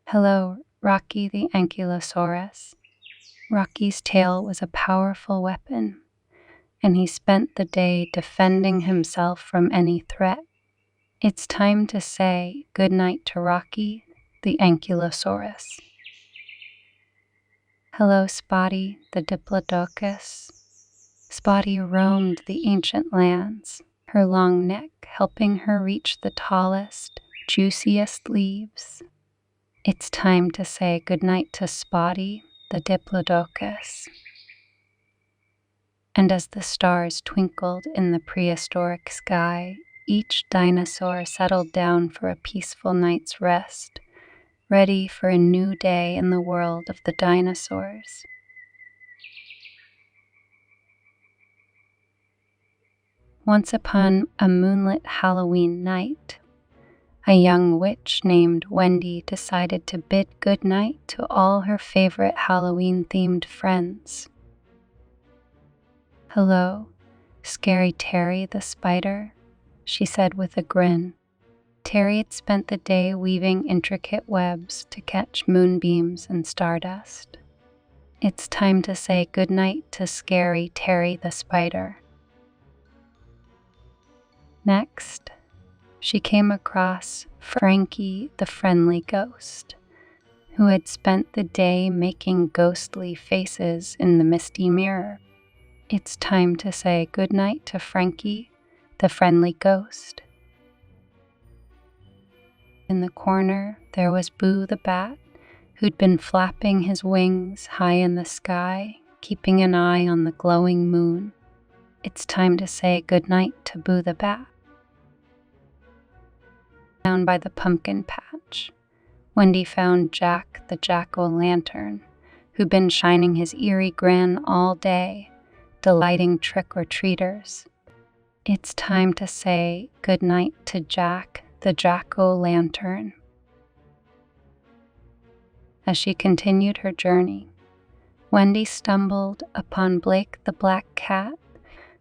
Hello, Rocky the Ankylosaurus. Rocky's tail was a powerful weapon, and he spent the day defending himself from any threat. It's time to say goodnight to Rocky the Ankylosaurus. Hello, Spotty the Diplodocus. Spotty roamed the ancient lands, her long neck helping her reach the tallest, juiciest leaves. It's time to say goodnight to Spotty the Diplodocus. And as the stars twinkled in the prehistoric sky, each dinosaur settled down for a peaceful night's rest, ready for a new day in the world of the dinosaurs. Once upon a moonlit Halloween night, a young witch named Wendy decided to bid goodnight to all her favorite Halloween-themed friends. Hello, Scary Terry the spider, she said with a grin. Terry had spent the day weaving intricate webs to catch moonbeams and stardust. It's time to say goodnight to Scary Terry the spider. Next, she came across Frankie the friendly ghost, who had spent the day making ghostly faces in the misty mirror. It's time to say goodnight to Frankie the friendly ghost. In the corner, there was Boo the bat, who'd been flapping his wings high in the sky, keeping an eye on the glowing moon. It's time to say goodnight to Boo the bat. Down by the pumpkin patch, Wendy found Jack the jack-o'-lantern, who'd been shining his eerie grin all day, delighting trick-or-treaters. It's time to say goodnight to Jack the jack-o'-lantern. As she continued her journey, Wendy stumbled upon Blake the black cat,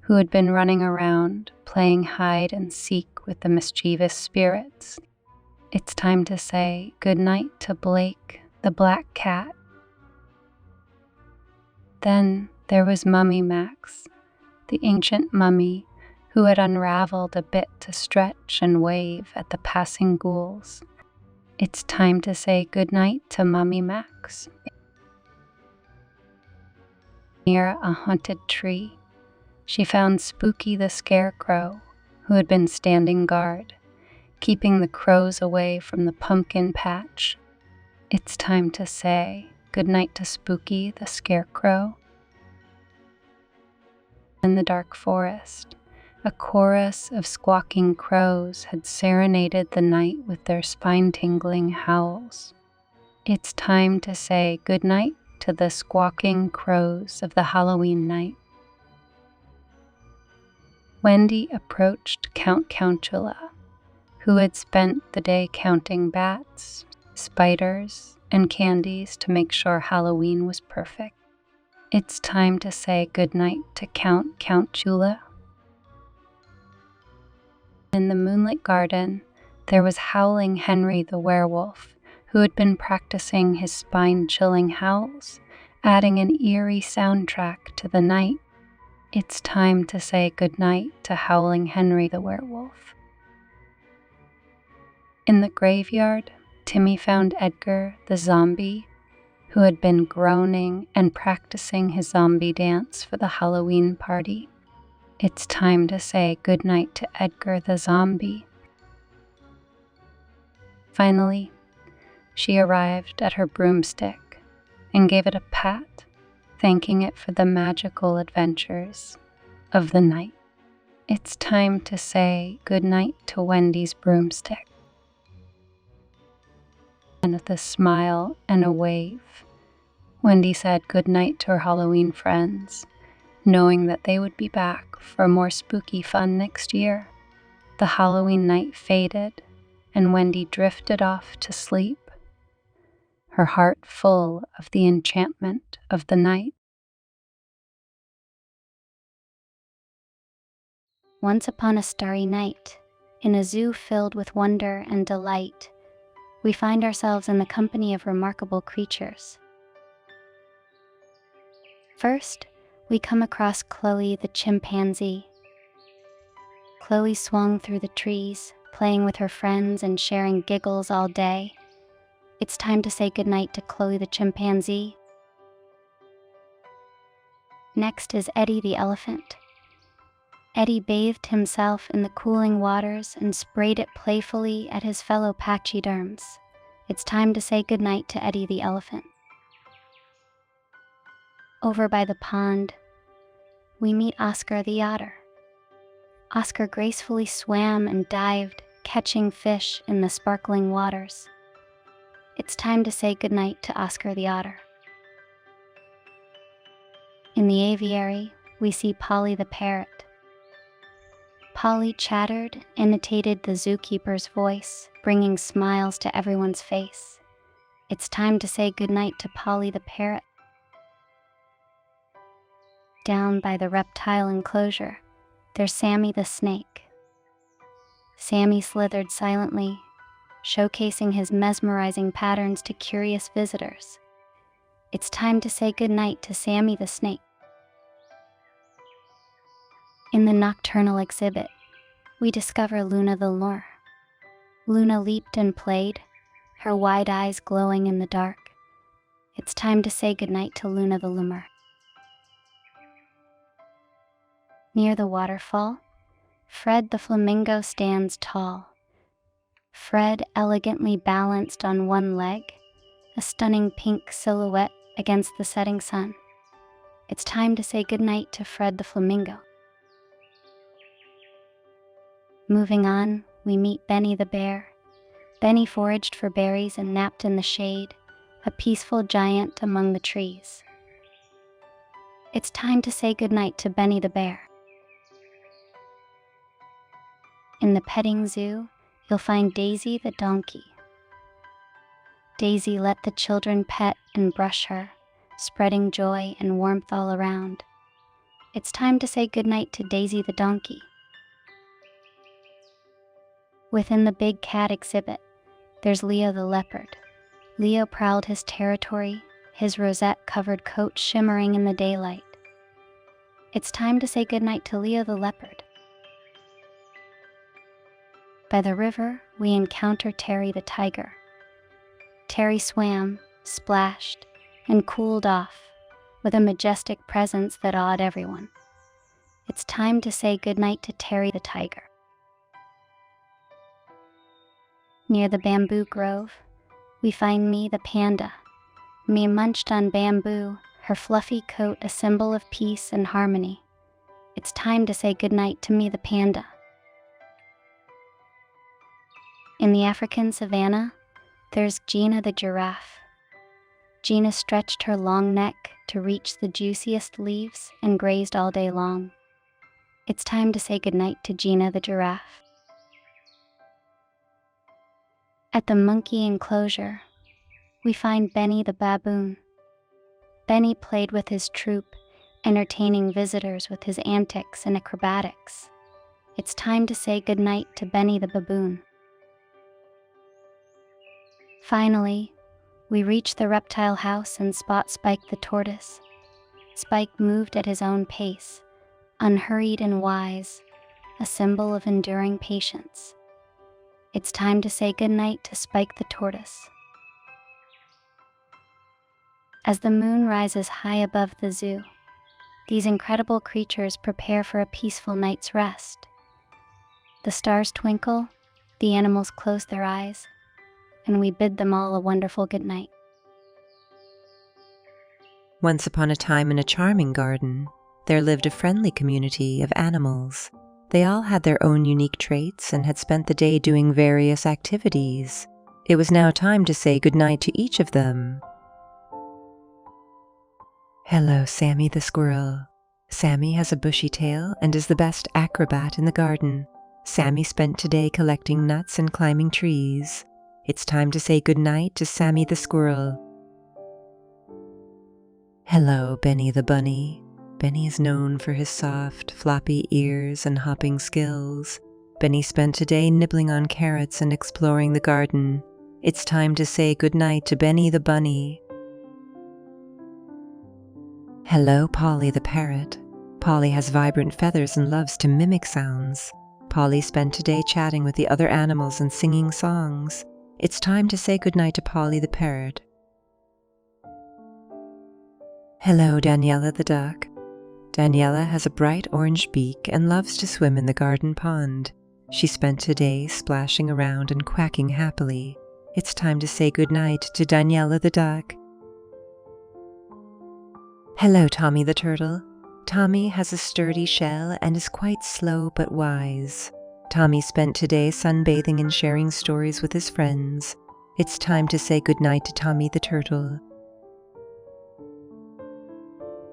who had been running around playing hide and seek with the mischievous spirits. It's time to say goodnight to Blake the black cat. Then there was Mummy Max, the ancient mummy who had unraveled a bit to stretch and wave at the passing ghouls. It's time to say goodnight to Mummy Max. Near a haunted tree, she found Spooky the Scarecrow, who had been standing guard, keeping the crows away from the pumpkin patch. It's time to say goodnight to Spooky the Scarecrow. In the dark forest, a chorus of squawking crows had serenaded the night with their spine-tingling howls. It's time to say goodnight to the squawking crows of the Halloween night. Wendy approached Count Countula, who had spent the day counting bats, spiders, and candies to make sure Halloween was perfect. It's time to say goodnight to Count Countula. In the moonlit garden, there was Howling Henry the werewolf, who had been practicing his spine-chilling howls, adding an eerie soundtrack to the night. It's time to say goodnight to Howling Henry the werewolf. In the graveyard, Timmy found Edgar the zombie, who had been groaning and practicing his zombie dance for the Halloween party. It's time to say goodnight to Edgar the zombie. Finally, she arrived at her broomstick and gave it a pat, thanking it for the magical adventures of the night. It's time to say goodnight to Wendy's broomstick. And with a smile and a wave, Wendy said goodnight to her Halloween friends, knowing that they would be back for more spooky fun next year. The Halloween night faded, and Wendy drifted off to sleep, her heart full of the enchantment of the night. Once upon a starry night, in a zoo filled with wonder and delight, we find ourselves in the company of remarkable creatures. First, we come across Chloe the chimpanzee. Chloe swung through the trees, playing with her friends and sharing giggles all day. It's time to say goodnight to Chloe the chimpanzee. Next is Eddie the elephant. Eddie bathed himself in the cooling waters and sprayed it playfully at his fellow pachyderms. It's time to say goodnight to Eddie the elephant. Over by the pond, we meet Oscar the otter. Oscar gracefully swam and dived, catching fish in the sparkling waters. It's time to say goodnight to Oscar the otter. In the aviary, we see Polly the parrot. Polly chattered, imitated the zookeeper's voice, bringing smiles to everyone's face. It's time to say goodnight to Polly the parrot. Down by the reptile enclosure, there's Sammy the snake. Sammy slithered silently, showcasing his mesmerizing patterns to curious visitors. It's time to say goodnight to Sammy the snake. In the nocturnal exhibit, we discover Luna the lemur. Luna leaped and played, her wide eyes glowing in the dark. It's time to say goodnight to Luna the lemur. Near the waterfall, Fred the flamingo stands tall. Fred elegantly balanced on one leg, a stunning pink silhouette against the setting sun. It's time to say goodnight to Fred the flamingo. Moving on, we meet Benny the bear. Benny foraged for berries and napped in the shade, a peaceful giant among the trees. It's time to say goodnight to Benny the bear. In the petting zoo, you'll find Daisy the donkey. Daisy let the children pet and brush her, spreading joy and warmth all around. It's time to say goodnight to Daisy the donkey. Within the big cat exhibit, there's Leo the leopard. Leo prowled his territory, his rosette-covered coat shimmering in the daylight. It's time to say goodnight to Leo the leopard. By the river, we encounter Terry the tiger. Terry swam, splashed, and cooled off with a majestic presence that awed everyone. It's time to say goodnight to Terry the tiger. Near the bamboo grove, we find Me the panda. Me munched on bamboo, her fluffy coat a symbol of peace and harmony. It's time to say goodnight to Me the panda. In the African savannah, there's Gina the giraffe. Gina stretched her long neck to reach the juiciest leaves and grazed all day long. It's time to say goodnight to Gina the giraffe. At the monkey enclosure, we find Benny the baboon. Benny played with his troop, entertaining visitors with his antics and acrobatics. It's time to say goodnight to Benny the baboon. Finally, we reach the reptile house and spot Spike the tortoise. Spike moved at his own pace, unhurried and wise, a symbol of enduring patience. It's time to say goodnight to Spike the tortoise. As the moon rises high above the zoo, these incredible creatures prepare for a peaceful night's rest. The stars twinkle, the animals close their eyes, and we bid them all a wonderful good night. Once upon a time in a charming garden, there lived a friendly community of animals. They all had their own unique traits and had spent the day doing various activities. It was now time to say goodnight to each of them. Hello, Sammy the squirrel. Sammy has a bushy tail and is the best acrobat in the garden. Sammy spent today collecting nuts and climbing trees. It's time to say goodnight to Sammy the squirrel. Hello, Benny the bunny. Benny is known for his soft, floppy ears and hopping skills. Benny spent today nibbling on carrots and exploring the garden. It's time to say goodnight to Benny the bunny. Hello, Polly the parrot. Polly has vibrant feathers and loves to mimic sounds. Polly spent today chatting with the other animals and singing songs. It's time to say goodnight to Polly the parrot. Hello, Daniela the duck. Daniela has a bright orange beak and loves to swim in the garden pond. She spent today splashing around and quacking happily. It's time to say goodnight to Daniela the duck. Hello, Tommy the turtle. Tommy has a sturdy shell and is quite slow but wise. Tommy spent today sunbathing and sharing stories with his friends. It's time to say goodnight to Tommy the turtle.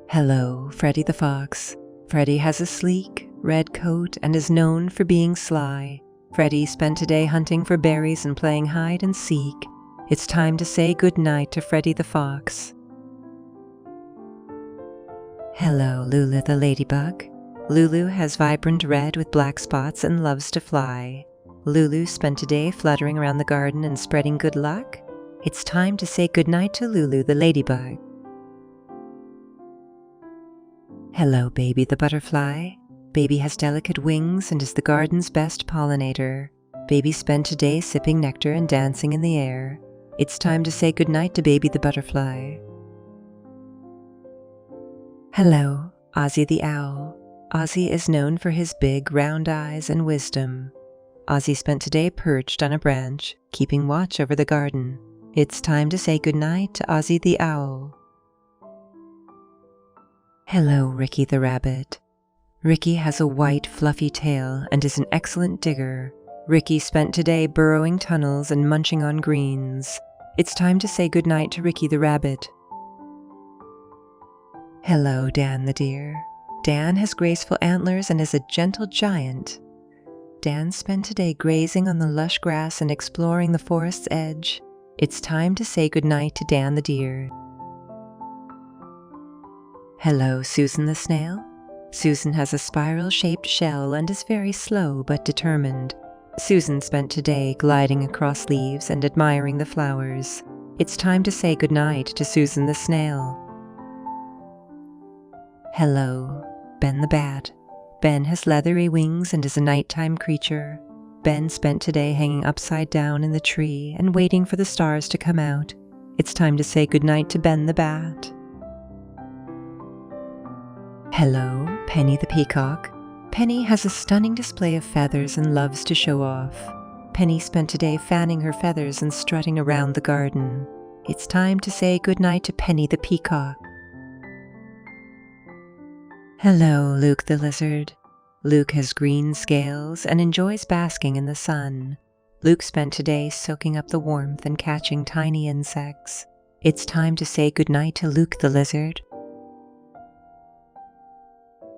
Hello, Freddy the fox. Freddy has a sleek, red coat and is known for being sly. Freddy spent today hunting for berries and playing hide and seek. It's time to say goodnight to Freddy the fox. Hello, Lulu the ladybug. Lulu has vibrant red with black spots and loves to fly. Lulu spent today fluttering around the garden and spreading good luck. It's time to say goodnight to Lulu the ladybug. Hello, Baby the butterfly. Baby has delicate wings and is the garden's best pollinator. Baby spent today sipping nectar and dancing in the air. It's time to say goodnight to Baby the butterfly. Hello, Ozzy the owl. Ozzy is known for his big, round eyes and wisdom. Ozzy spent today perched on a branch, keeping watch over the garden. It's time to say goodnight to Ozzy the owl. Hello, Ricky the rabbit. Ricky has a white, fluffy tail and is an excellent digger. Ricky spent today burrowing tunnels and munching on greens. It's time to say goodnight to Ricky the rabbit. Hello, Dan the deer. Dan has graceful antlers and is a gentle giant. Dan spent today grazing on the lush grass and exploring the forest's edge. It's time to say goodnight to Dan the deer. Hello, Susan the snail. Susan has a spiral-shaped shell and is very slow but determined. Susan spent today gliding across leaves and admiring the flowers. It's time to say goodnight to Susan the snail. Hello, Ben the bat. Ben has leathery wings and is a nighttime creature. Ben spent today hanging upside down in the tree and waiting for the stars to come out. It's time to say goodnight to Ben the bat. Hello, Penny the peacock. Penny has a stunning display of feathers and loves to show off. Penny spent today fanning her feathers and strutting around the garden. It's time to say goodnight to Penny the peacock. Hello, Luke the lizard. Luke has green scales and enjoys basking in the sun. Luke spent today soaking up the warmth and catching tiny insects. It's time to say goodnight to Luke the lizard.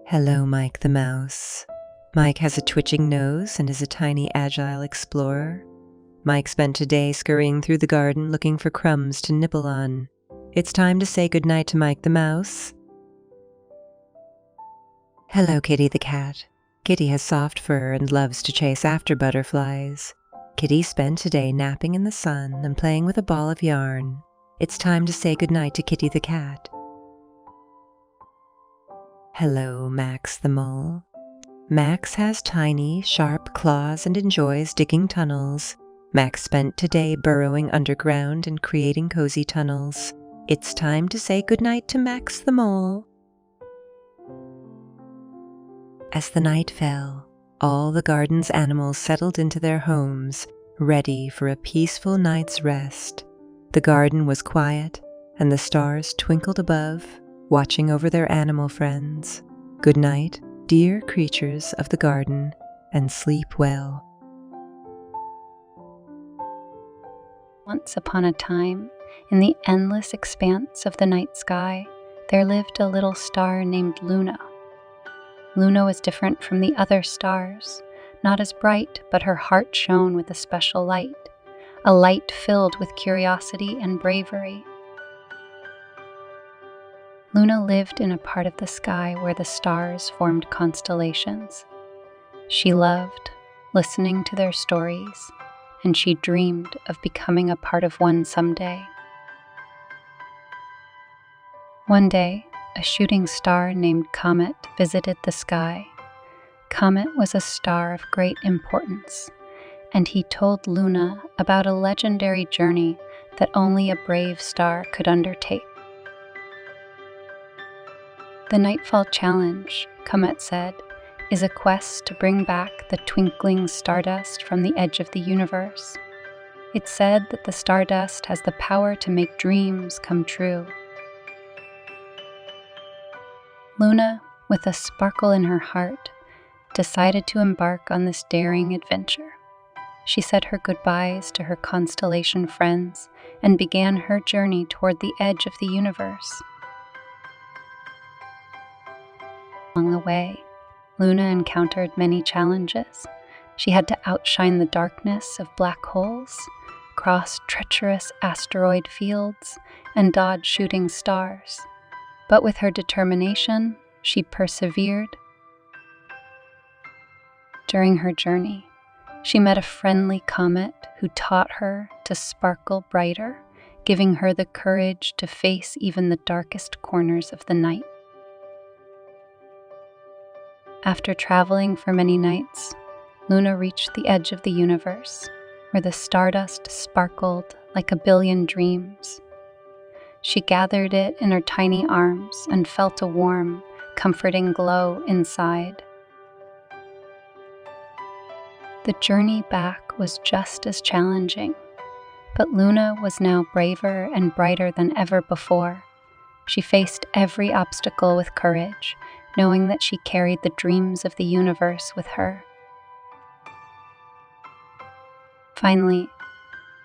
Hello, Mike the mouse. Mike has a twitching nose and is a tiny agile explorer. Mike spent today scurrying through the garden looking for crumbs to nibble on. It's time to say goodnight to Mike the mouse. Hello, Kitty the cat. Kitty has soft fur and loves to chase after butterflies. Kitty spent today napping in the sun and playing with a ball of yarn. It's time to say goodnight to Kitty the cat. Hello, Max the mole. Max has tiny, sharp claws and enjoys digging tunnels. Max spent today burrowing underground and creating cozy tunnels. It's time to say goodnight to Max the mole. As the night fell, all the garden's animals settled into their homes, ready for a peaceful night's rest. The garden was quiet, and the stars twinkled above, watching over their animal friends. Good night, dear creatures of the garden, and sleep well. Once upon a time, in the endless expanse of the night sky, there lived a little star named Luna. Luna was different from the other stars, not as bright, but her heart shone with a special light, a light filled with curiosity and bravery. Luna lived in a part of the sky where the stars formed constellations. She loved listening to their stories, and she dreamed of becoming a part of one someday. One day, a shooting star named Comet visited the sky. Comet was a star of great importance, and he told Luna about a legendary journey that only a brave star could undertake. The Nightfall Challenge, Comet said, is a quest to bring back the twinkling stardust from the edge of the universe. It's said that the stardust has the power to make dreams come true. Luna, with a sparkle in her heart, decided to embark on this daring adventure. She said her goodbyes to her constellation friends and began her journey toward the edge of the universe. Along the way, Luna encountered many challenges. She had to outshine the darkness of black holes, cross treacherous asteroid fields, and dodge shooting stars. But with her determination, she persevered. During her journey, she met a friendly comet who taught her to sparkle brighter, giving her the courage to face even the darkest corners of the night. After traveling for many nights, Luna reached the edge of the universe, where the stardust sparkled like a billion dreams. She gathered it in her tiny arms and felt a warm, comforting glow inside. The journey back was just as challenging, but Luna was now braver and brighter than ever before. She faced every obstacle with courage, knowing that she carried the dreams of the universe with her. Finally,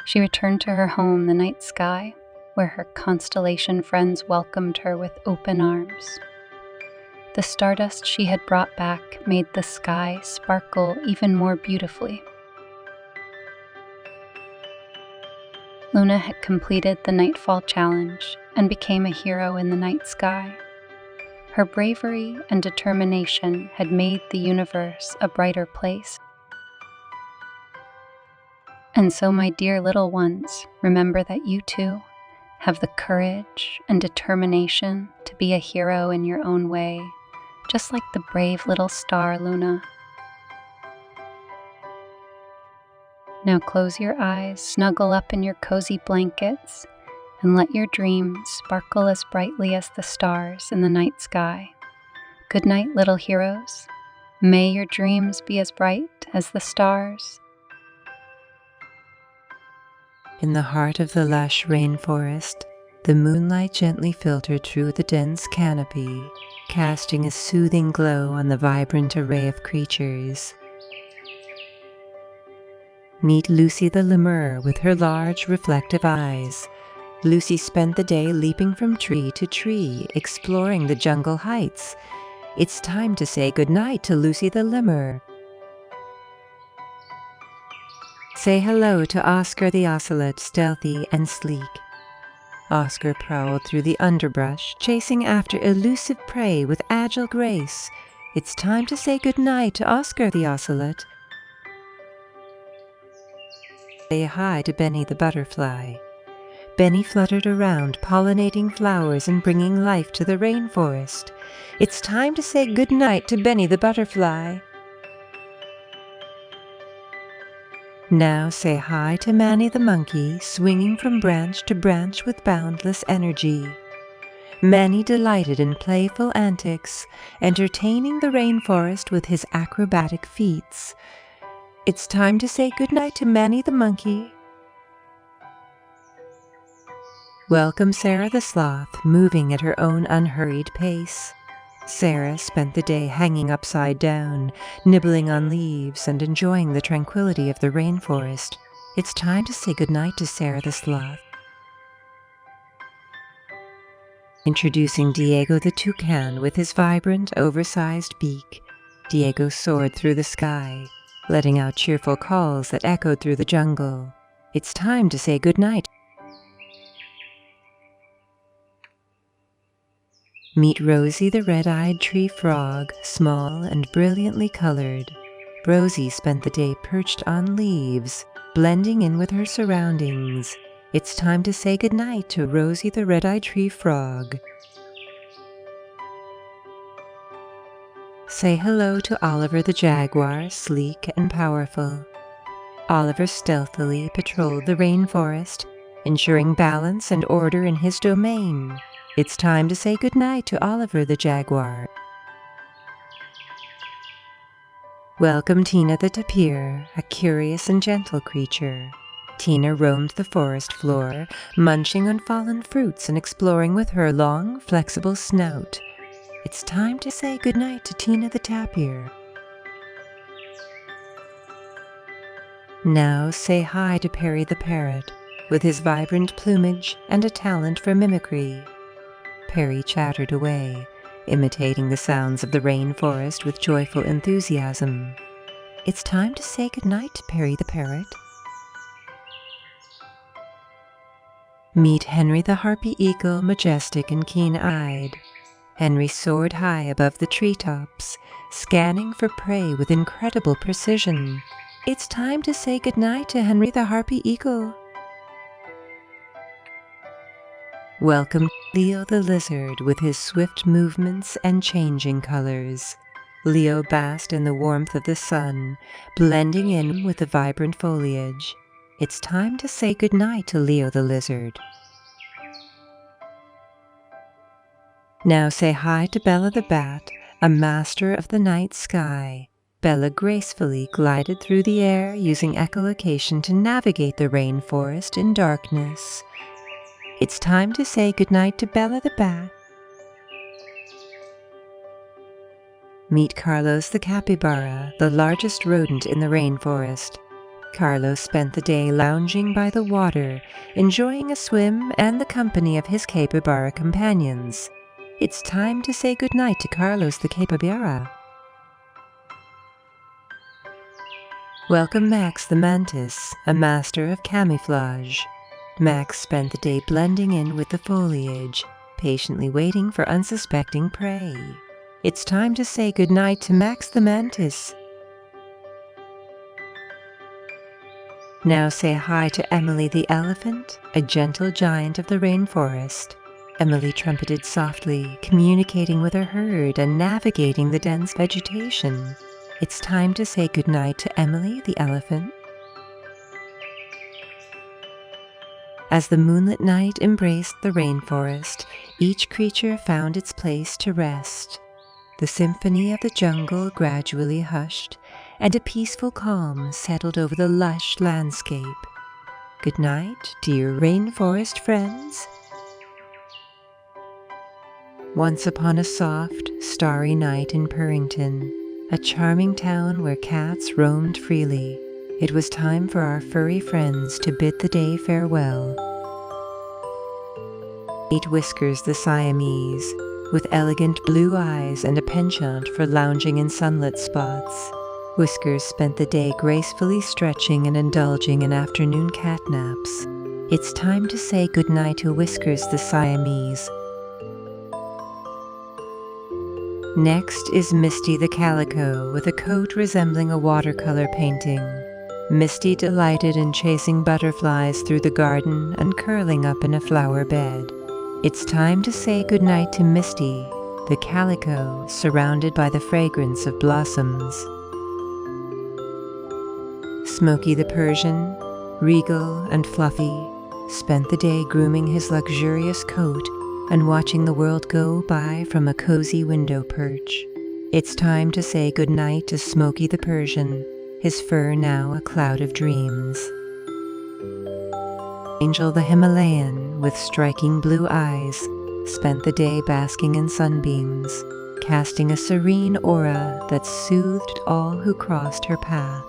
she returned to her home, the night sky, where her constellation friends welcomed her with open arms. The stardust she had brought back made the sky sparkle even more beautifully. Luna had completed the Nightfall Challenge and became a hero in the night sky. Her bravery and determination had made the universe a brighter place. And so, my dear little ones, remember that you too have the courage and determination to be a hero in your own way, just like the brave little star Luna. Now close your eyes, snuggle up in your cozy blankets, and let your dreams sparkle as brightly as the stars in the night sky. Good night, little heroes. May your dreams be as bright as the stars. In the heart of the lush rainforest, the moonlight gently filtered through the dense canopy, casting a soothing glow on the vibrant array of creatures. Meet Lucy the lemur with her large, reflective eyes. Lucy spent the day leaping from tree to tree, exploring the jungle heights. It's time to say goodnight to Lucy the lemur. Say hello to Oscar the ocelot, stealthy and sleek. Oscar prowled through the underbrush, chasing after elusive prey with agile grace. It's time to say goodnight to Oscar the ocelot. Say hi to Benny the butterfly. Benny fluttered around, pollinating flowers and bringing life to the rainforest. It's time to say goodnight to Benny the butterfly. Now say hi to Manny the monkey, swinging from branch to branch with boundless energy. Manny delighted in playful antics, entertaining the rainforest with his acrobatic feats. It's time to say goodnight to Manny the monkey. Welcome Sarah the sloth, moving at her own unhurried pace. Sarah spent the day hanging upside down, nibbling on leaves and enjoying the tranquility of the rainforest. It's time to say goodnight to Sarah the sloth. Introducing Diego the toucan with his vibrant, oversized beak. Diego soared through the sky, letting out cheerful calls that echoed through the jungle. It's time to say goodnight. Meet Rosie the red-eyed tree frog, small and brilliantly colored. Rosie spent the day perched on leaves, blending in with her surroundings. It's time to say goodnight to Rosie the red-eyed tree frog. Say hello to Oliver the jaguar, sleek and powerful. Oliver stealthily patrolled the rainforest, ensuring balance and order in his domain. It's time to say goodnight to Oliver the jaguar. Welcome Tina the tapir, a curious and gentle creature. Tina roamed the forest floor, munching on fallen fruits and exploring with her long, flexible snout. It's time to say goodnight to Tina the tapir. Now say hi to Perry the parrot, with his vibrant plumage and a talent for mimicry. Perry chattered away, imitating the sounds of the rainforest with joyful enthusiasm. It's time to say goodnight to Perry the parrot. Meet Henry the harpy eagle, majestic and keen-eyed. Henry soared high above the treetops, scanning for prey with incredible precision. It's time to say goodnight to Henry the harpy eagle. Welcome Leo the lizard with his swift movements and changing colors. Leo basked in the warmth of the sun, blending in with the vibrant foliage. It's time to say goodnight to Leo the lizard. Now say hi to Bella the bat, a master of the night sky. Bella gracefully glided through the air using echolocation to navigate the rainforest in darkness. It's time to say goodnight to Bella the bat. Meet Carlos the capybara, the largest rodent in the rainforest. Carlos spent the day lounging by the water, enjoying a swim and the company of his capybara companions. It's time to say goodnight to Carlos the capybara. Welcome Max the mantis, a master of camouflage. Max spent the day blending in with the foliage, patiently waiting for unsuspecting prey. It's time to say goodnight to Max the mantis. Now say hi to Emily the elephant, a gentle giant of the rainforest. Emily trumpeted softly, communicating with her herd and navigating the dense vegetation. It's time to say goodnight to Emily the elephant. As the moonlit night embraced the rainforest, each creature found its place to rest. The symphony of the jungle gradually hushed, and a peaceful calm settled over the lush landscape. Good night, dear Rainforest friends. Once upon a soft, starry night in Purrington, a charming town where cats roamed freely, it was time for our furry friends to bid the day farewell. Meet Whiskers the Siamese, with elegant blue eyes and a penchant for lounging in sunlit spots. Whiskers spent the day gracefully stretching and indulging in afternoon cat naps. It's time to say goodnight to Whiskers the Siamese. Next is Misty the Calico with a coat resembling a watercolor painting. Misty delighted in chasing butterflies through the garden and curling up in a flower bed. It's time to say goodnight to Misty, the calico surrounded by the fragrance of blossoms. Smokey the Persian, regal and fluffy, spent the day grooming his luxurious coat and watching the world go by from a cozy window perch. It's time to say goodnight to Smokey the Persian, his fur now a cloud of dreams. Angel the Himalayan, with striking blue eyes, spent the day basking in sunbeams, casting a serene aura that soothed all who crossed her path.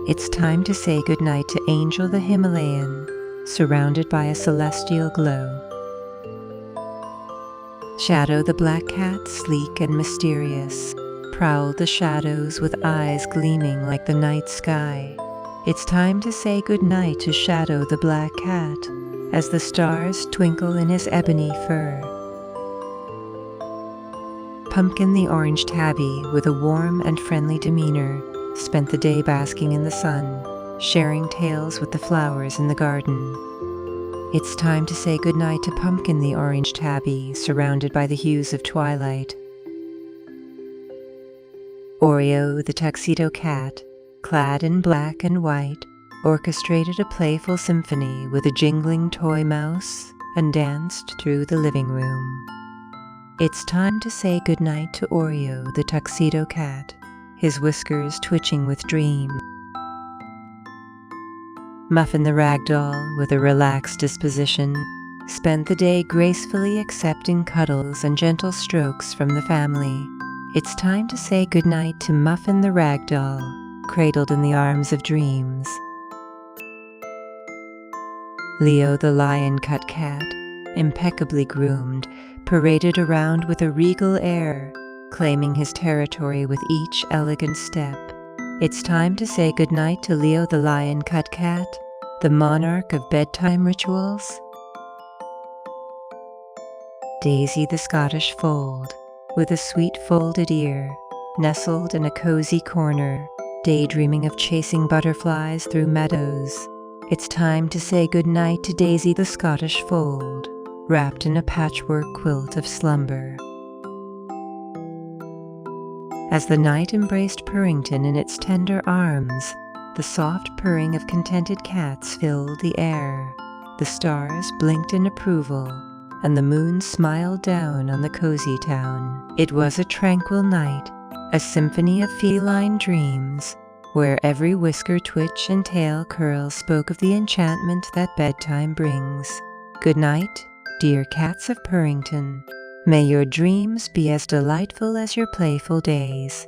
It's time to say goodnight to Angel the Himalayan, surrounded by a celestial glow. Shadow the black cat, sleek and mysterious, prowled the shadows with eyes gleaming like the night sky. It's time to say goodnight to Shadow the black cat, as the stars twinkle in his ebony fur. Pumpkin the orange tabby, with a warm and friendly demeanor, spent the day basking in the sun, sharing tales with the flowers in the garden. It's time to say goodnight to Pumpkin the orange tabby, surrounded by the hues of twilight. Oreo the tuxedo cat, clad in black and white, orchestrated a playful symphony with a jingling toy mouse and danced through the living room. It's time to say goodnight to Oreo the tuxedo cat, his whiskers twitching with dream. Muffin the ragdoll, with a relaxed disposition, spent the day gracefully accepting cuddles and gentle strokes from the family. It's time to say goodnight to Muffin the ragdoll, cradled in the arms of dreams. Leo the lion-cut cat, impeccably groomed, paraded around with a regal air, claiming his territory with each elegant step. It's time to say goodnight to Leo the lion-cut cat, the monarch of bedtime rituals. Daisy the Scottish fold, with a sweet folded ear, nestled in a cozy corner, daydreaming of chasing butterflies through meadows. It's time to say goodnight to Daisy the Scottish fold, wrapped in a patchwork quilt of slumber. As the night embraced Purrington in its tender arms, the soft purring of contented cats filled the air. The stars blinked in approval, and the moon smiled down on the cozy town. It was a tranquil night, a symphony of feline dreams, where every whisker twitch and tail curl spoke of the enchantment that bedtime brings. Good night, dear cats of Purrington. May your dreams be as delightful as your playful days.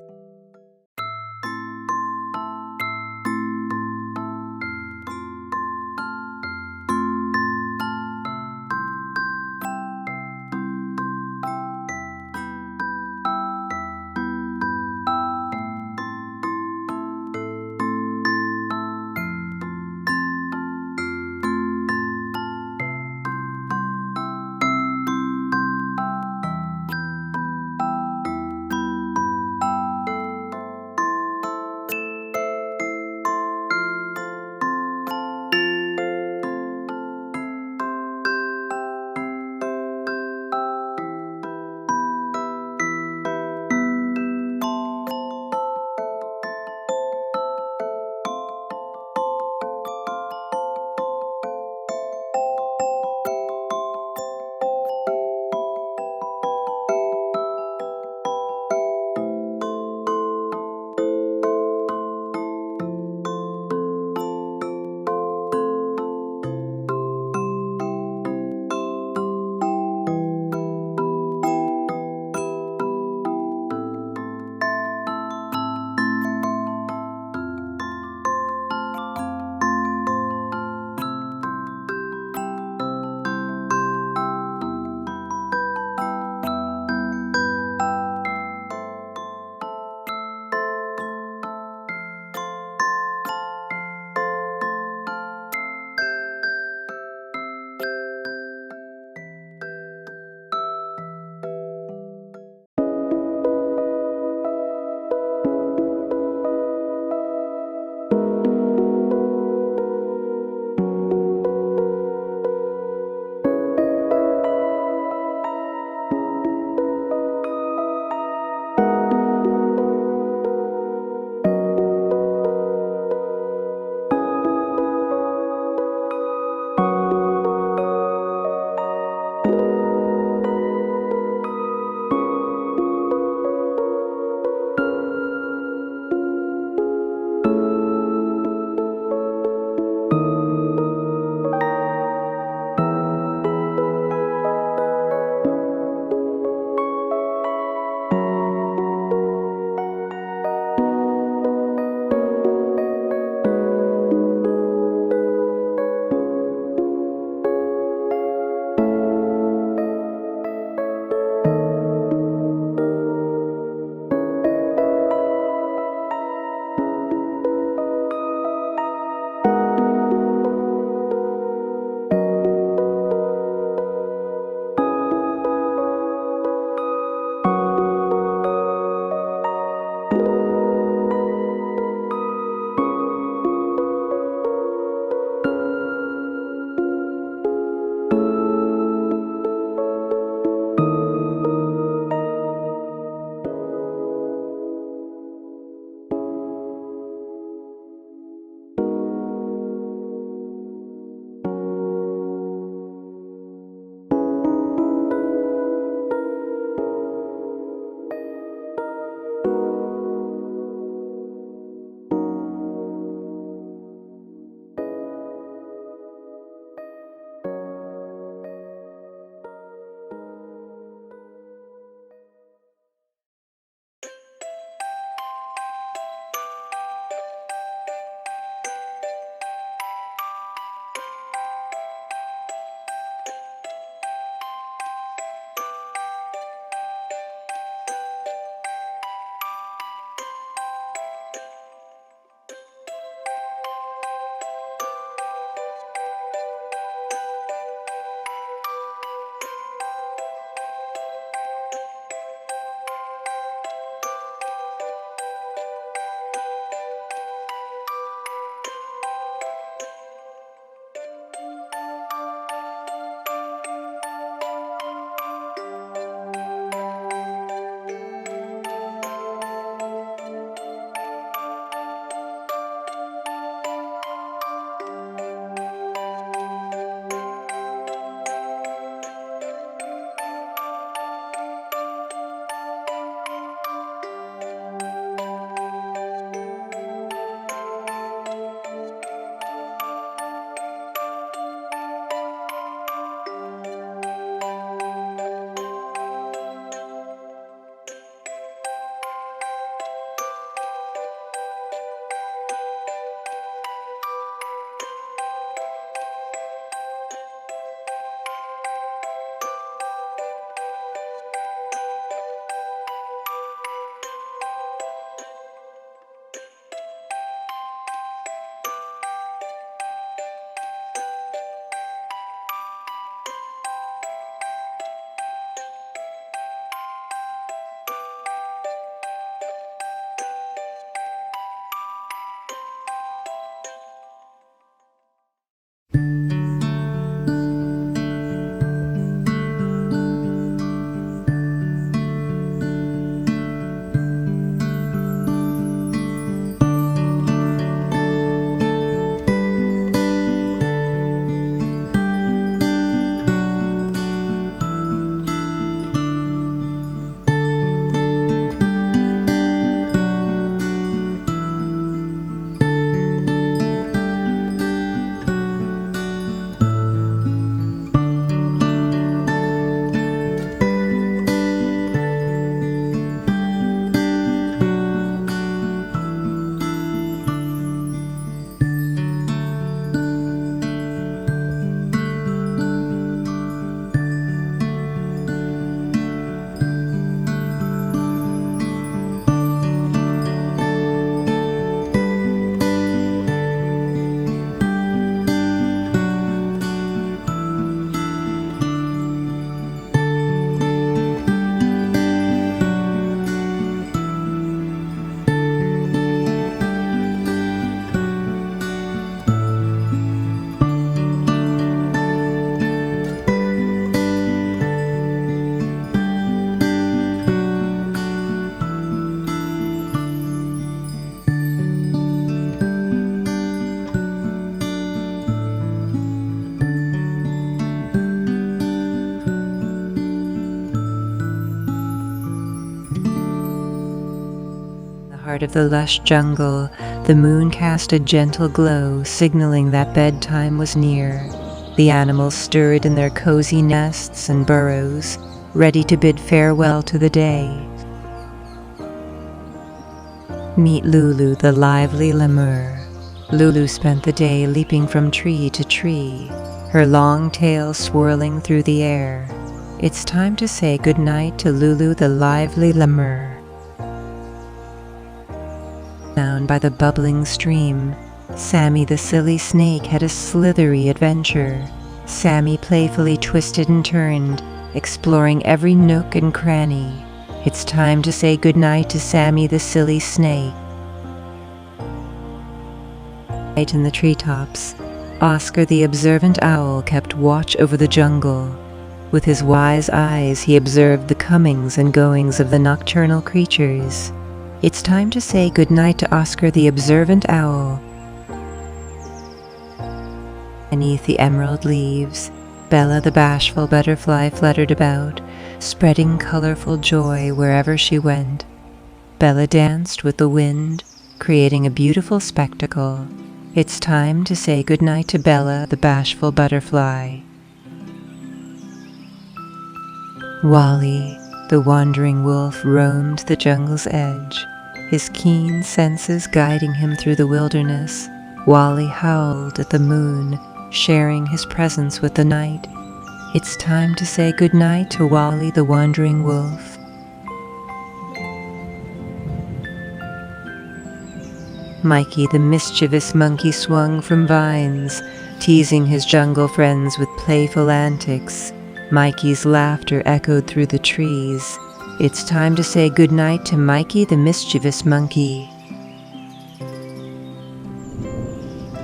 heart of the lush jungle, the moon cast a gentle glow, signaling that bedtime was near. The animals stirred in their cozy nests and burrows, ready to bid farewell to the day. Meet Lulu, the lively lemur. Lulu spent the day leaping from tree to tree, her long tail swirling through the air. It's time to say goodnight to Lulu, the lively lemur. Down by the bubbling stream, Sammy the silly snake had a slithery adventure. Sammy playfully twisted and turned, exploring every nook and cranny. It's time to say goodnight to Sammy the silly snake. Right in the treetops, Oscar the observant owl kept watch over the jungle. With his wise eyes, he observed the comings and goings of the nocturnal creatures. It's time to say goodnight to Oscar the observant owl. Beneath the emerald leaves, Bella the bashful butterfly fluttered about, spreading colorful joy wherever she went. Bella danced with the wind, creating a beautiful spectacle. It's time to say goodnight to Bella the bashful butterfly. Wally, the wandering wolf, roamed the jungle's edge, his keen senses guiding him through the wilderness. Wally howled at the moon, sharing his presence with the night. It's time to say goodnight to Wally the wandering wolf. Mikey the mischievous monkey swung from vines, teasing his jungle friends with playful antics. Mikey's laughter echoed through the trees. It's time to say goodnight to Mikey the mischievous monkey.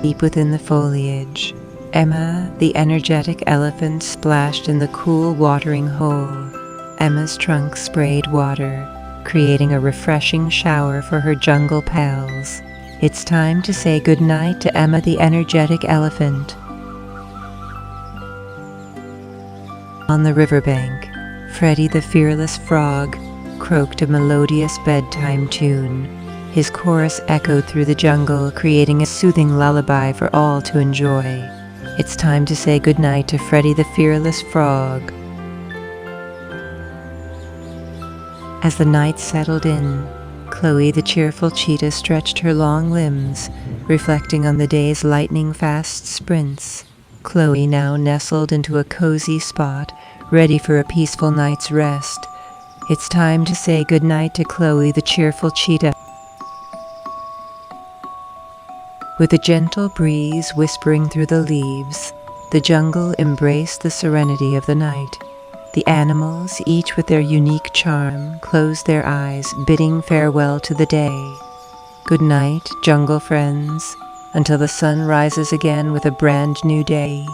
Deep within the foliage, Emma, the energetic elephant, splashed in the cool watering hole. Emma's trunk sprayed water, creating a refreshing shower for her jungle pals. It's time to say goodnight to Emma the energetic elephant. On the riverbank, Freddie the fearless frog croaked a melodious bedtime tune. His chorus echoed through the jungle, creating a soothing lullaby for all to enjoy. It's time to say goodnight to Freddie the fearless frog. As the night settled in, Chloe the cheerful cheetah stretched her long limbs, reflecting on the day's lightning-fast sprints. Chloe now nestled into a cozy spot, ready for a peaceful night's rest. It's time to say goodnight to Chloe the cheerful cheetah. With a gentle breeze whispering through the leaves, the jungle embraced the serenity of the night. The animals, each with their unique charm, closed their eyes, bidding farewell to the day. Good night, jungle friends, until the sun rises again with a brand new day.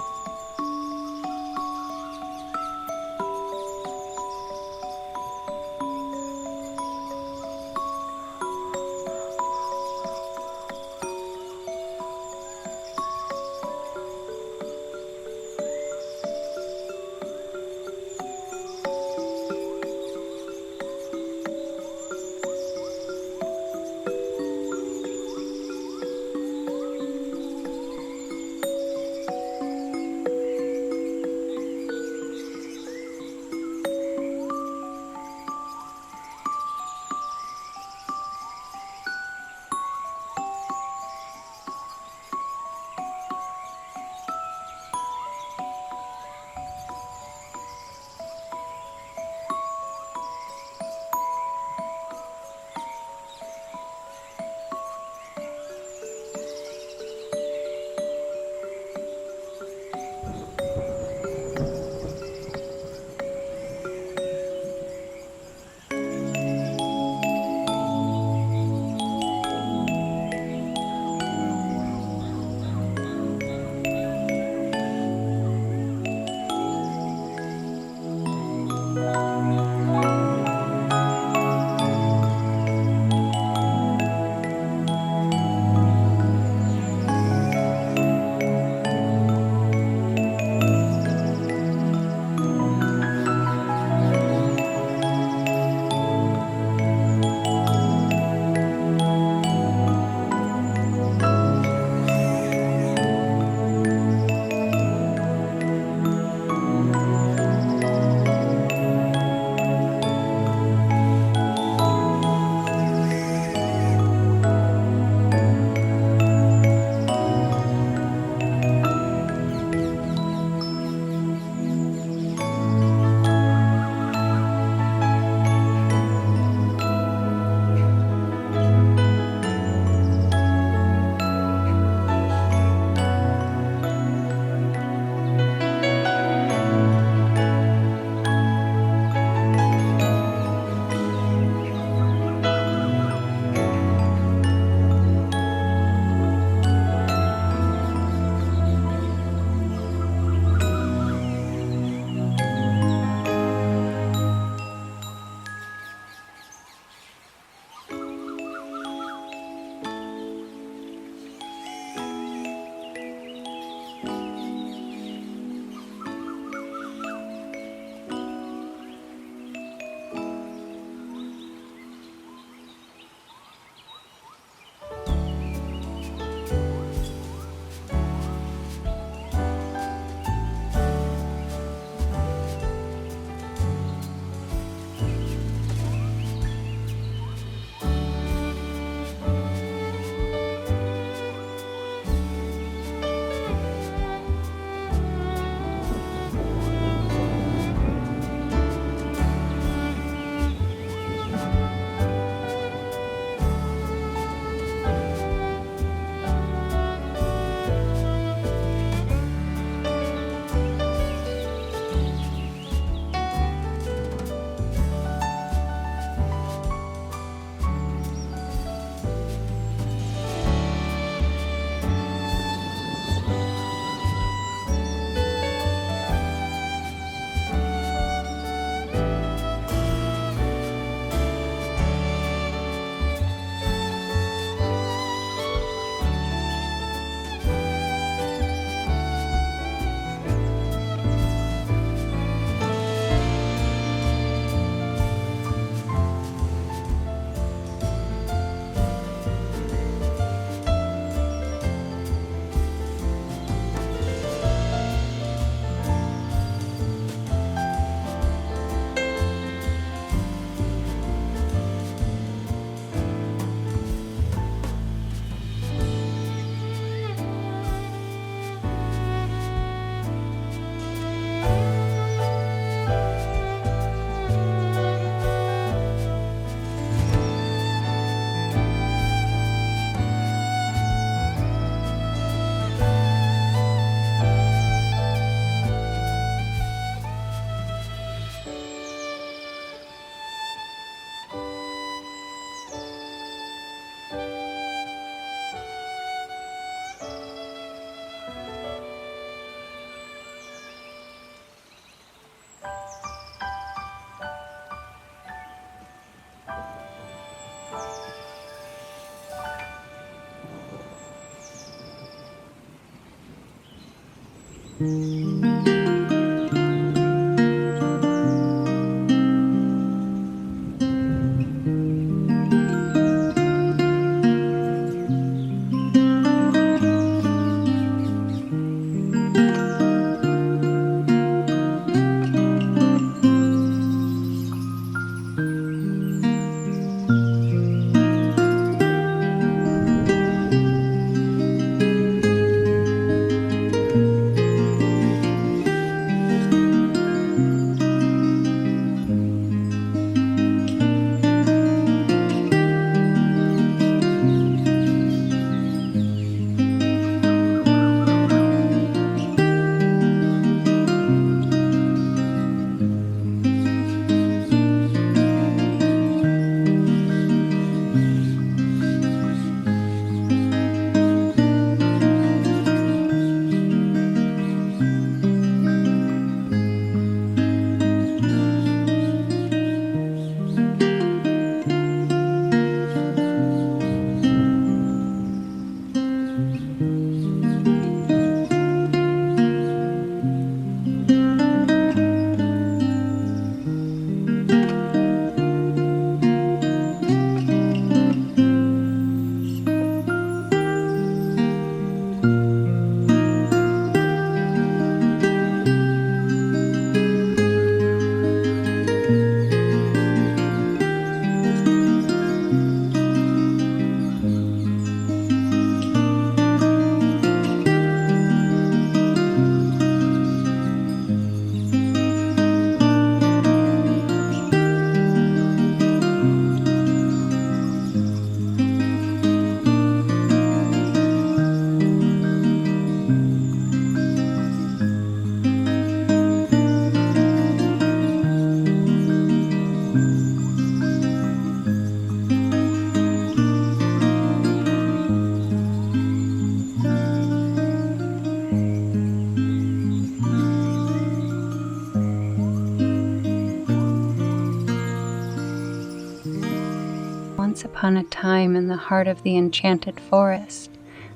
Once upon a time, in the heart of the enchanted forest,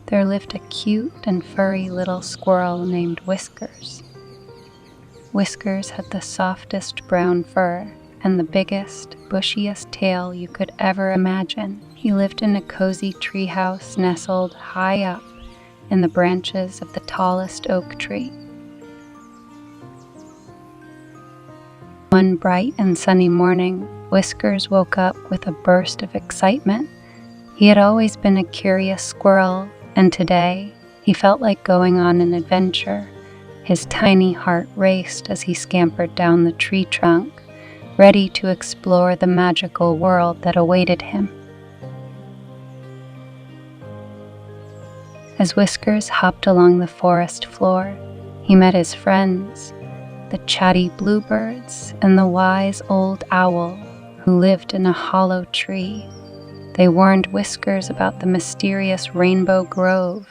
there lived a cute and furry little squirrel named Whiskers. Whiskers had the softest brown fur and the biggest, bushiest tail you could ever imagine. He lived in a cozy treehouse nestled high up in the branches of the tallest oak tree. One bright and sunny morning, Whiskers woke up with a burst of excitement. He had always been a curious squirrel, and today he felt like going on an adventure. His tiny heart raced as he scampered down the tree trunk, ready to explore the magical world that awaited him. As Whiskers hopped along the forest floor, he met his friends, the chatty bluebirds and the wise old owl who lived in a hollow tree. They warned Whiskers about the mysterious Rainbow Grove,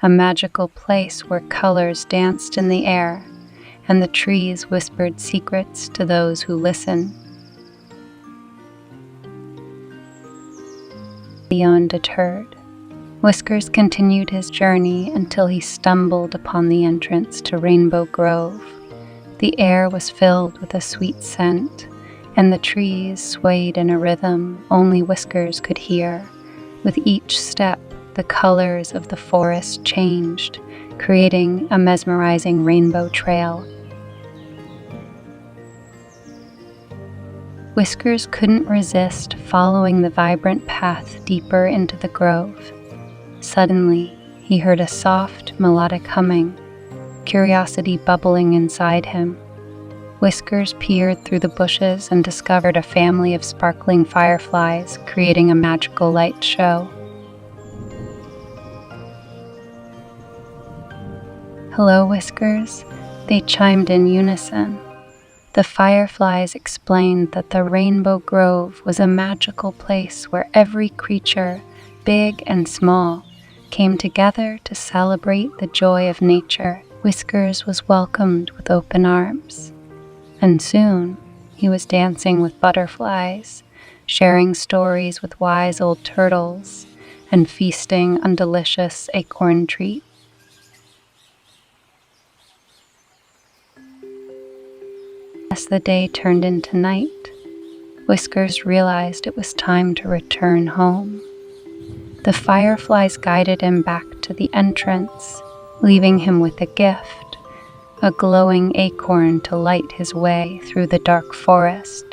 a magical place where colors danced in the air, and the trees whispered secrets to those who listen. Undeterred, Whiskers continued his journey until he stumbled upon the entrance to Rainbow Grove. The air was filled with a sweet scent, and the trees swayed in a rhythm only Whiskers could hear. With each step, the colors of the forest changed, creating a mesmerizing rainbow trail. Whiskers couldn't resist following the vibrant path deeper into the grove. Suddenly, he heard a soft, melodic humming, curiosity bubbling inside him. Whiskers peered through the bushes and discovered a family of sparkling fireflies creating a magical light show. "Hello, Whiskers," they chimed in unison. The fireflies explained that the Rainbow Grove was a magical place where every creature, big and small, came together to celebrate the joy of nature. Whiskers was welcomed with open arms, and soon he was dancing with butterflies, sharing stories with wise old turtles, and feasting on delicious acorn treats. As the day turned into night, Whiskers realized it was time to return home. The fireflies guided him back to the entrance, leaving him with a gift, a glowing acorn to light his way through the dark forest.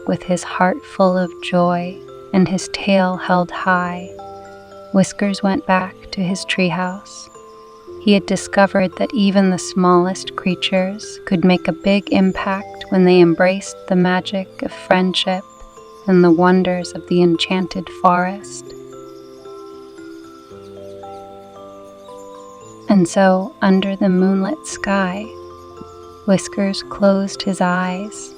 With his heart full of joy and his tail held high, Whiskers went back to his treehouse. He had discovered that even the smallest creatures could make a big impact when they embraced the magic of friendship and the wonders of the enchanted forest. And so, under the moonlit sky, Whiskers closed his eyes,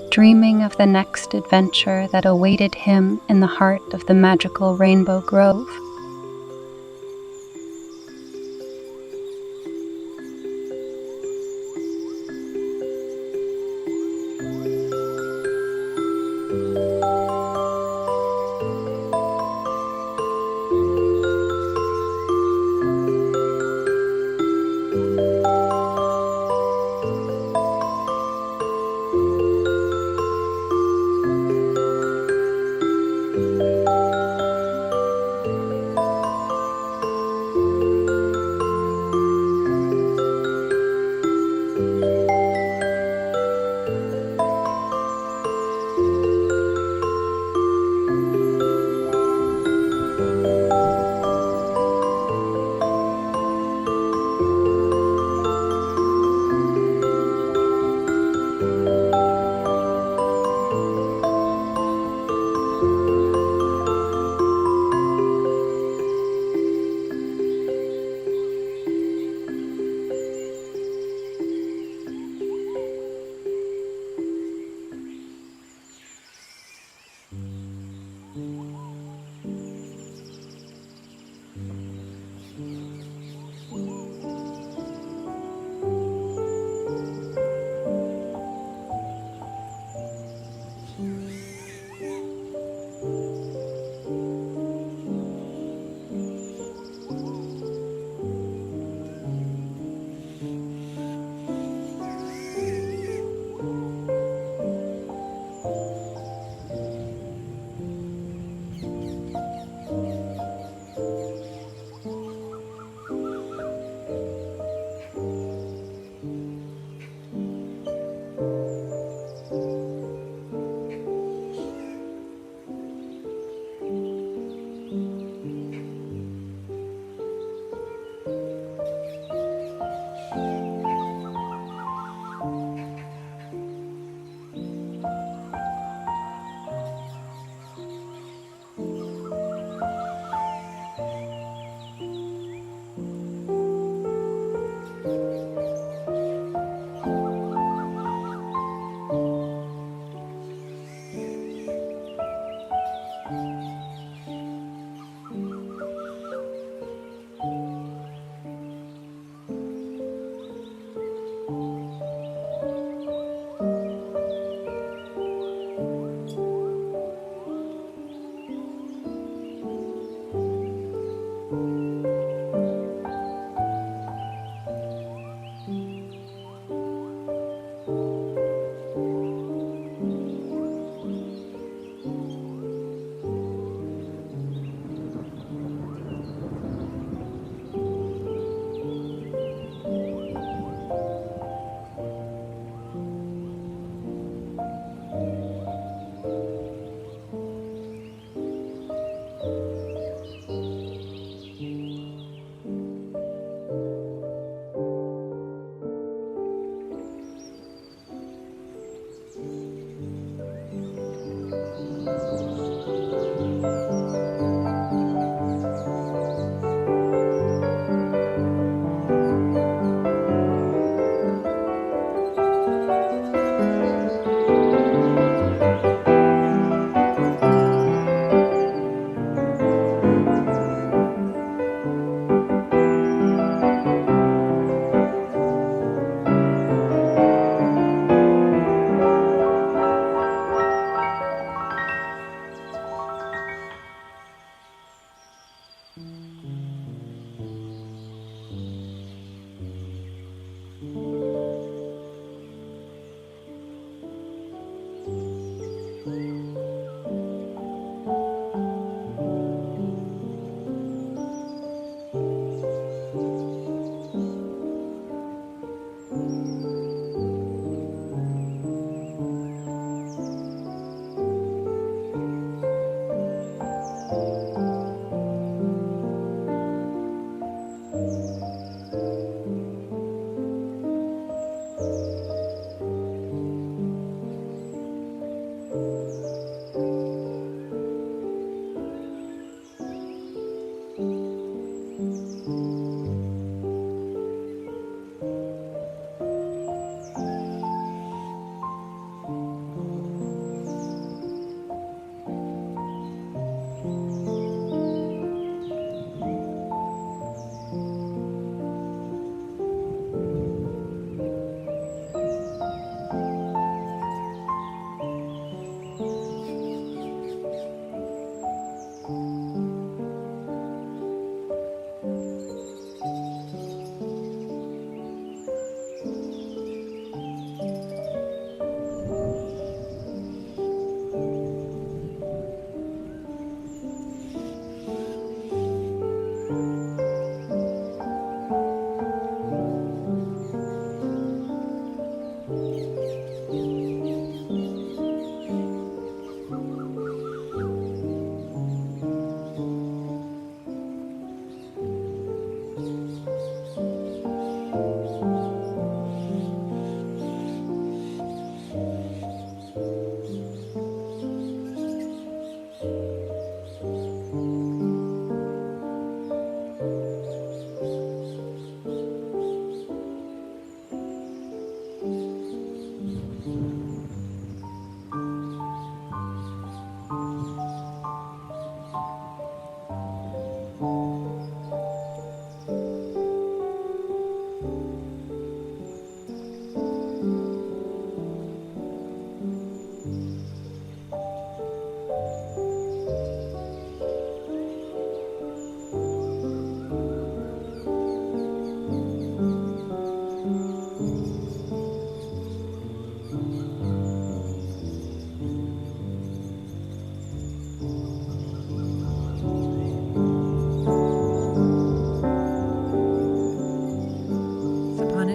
dreaming of the next adventure that awaited him in the heart of the magical Rainbow Grove.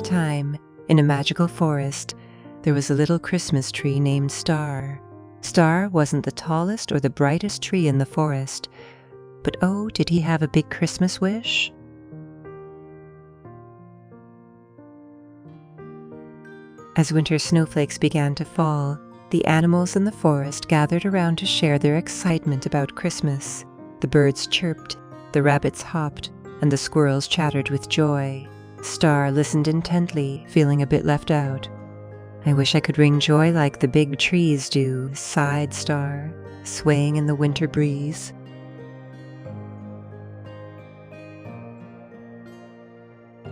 Time, in a magical forest, there was a little Christmas tree named Star. Star wasn't the tallest or the brightest tree in the forest, but oh, did he have a big Christmas wish? As winter snowflakes began to fall, the animals in the forest gathered around to share their excitement about Christmas. The birds chirped, the rabbits hopped, and the squirrels chattered with joy. Star listened intently, feeling a bit left out. "I wish I could bring joy like the big trees do," sighed Star, swaying in the winter breeze.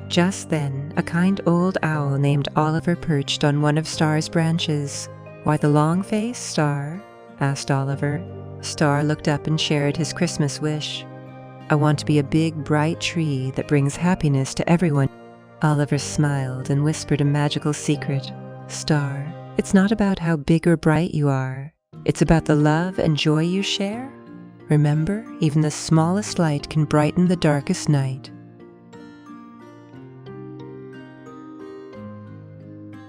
Just then, a kind old owl named Oliver perched on one of Star's branches. "Why the long face, Star?" asked Oliver. Star looked up and shared his Christmas wish. "I want to be a big, bright tree that brings happiness to everyone." Oliver smiled and whispered a magical secret. "Star, it's not about how big or bright you are. It's about the love and joy you share. Remember, even the smallest light can brighten the darkest night."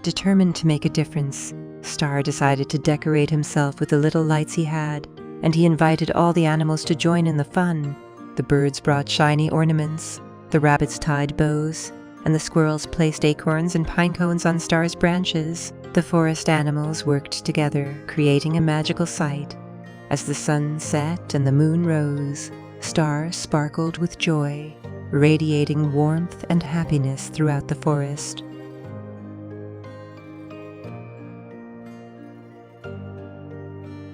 Determined to make a difference, Star decided to decorate himself with the little lights he had, and he invited all the animals to join in the fun. The birds brought shiny ornaments, the rabbits tied bows, and the squirrels placed acorns and pine cones on Star's branches. The forest animals worked together, creating a magical sight. As the sun set and the moon rose, Star sparkled with joy, radiating warmth and happiness throughout the forest.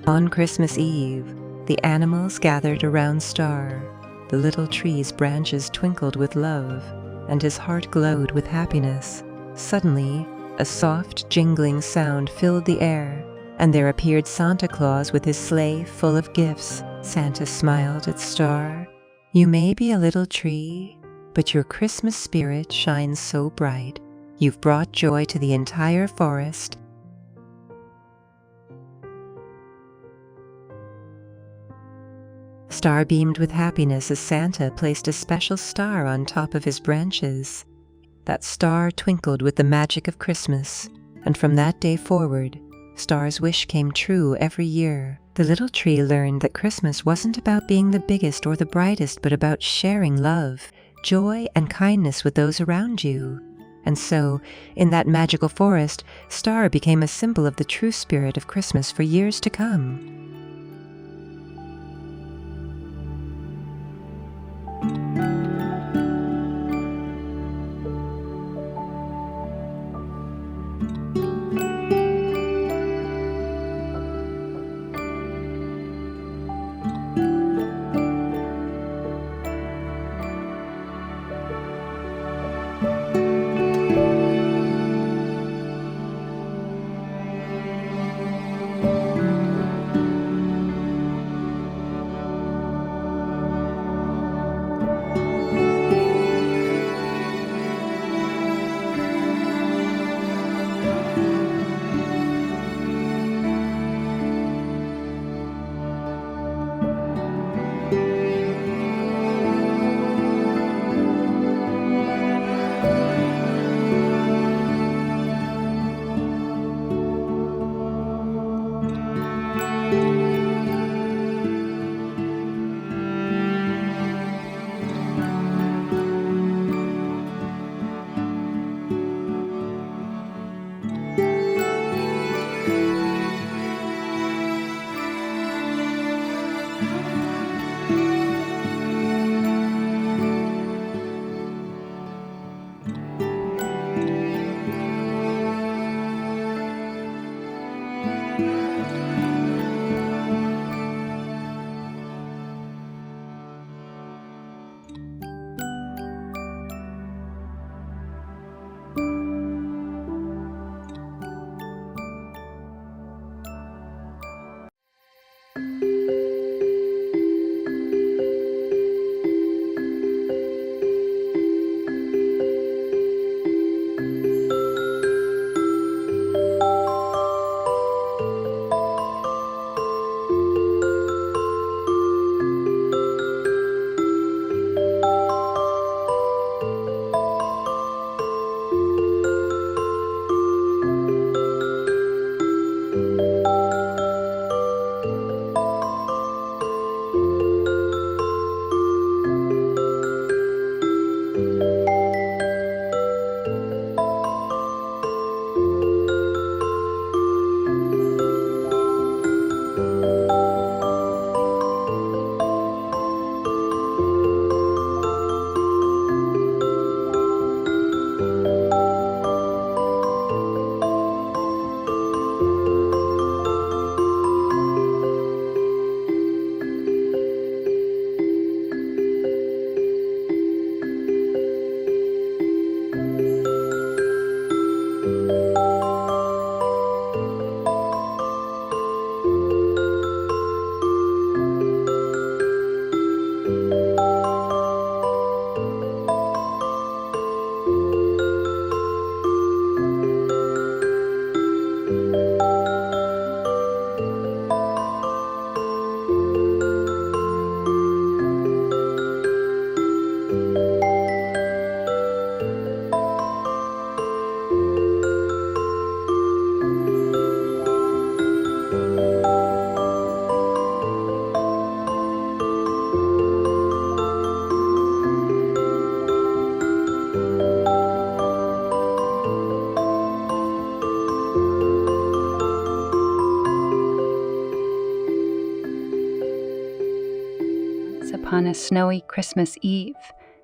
On Christmas Eve, the animals gathered around Star. The little tree's branches twinkled with love, and his heart glowed with happiness. Suddenly, a soft, jingling sound filled the air, and there appeared Santa Claus with his sleigh full of gifts. Santa smiled at Star. "You may be a little tree, but your Christmas spirit shines so bright. You've brought joy to the entire forest." Star beamed with happiness as Santa placed a special star on top of his branches. That star twinkled with the magic of Christmas, and from that day forward, Star's wish came true every year. The little tree learned that Christmas wasn't about being the biggest or the brightest, but about sharing love, joy and kindness with those around you. And so, in that magical forest, Star became a symbol of the true spirit of Christmas for years to come. On a snowy Christmas Eve,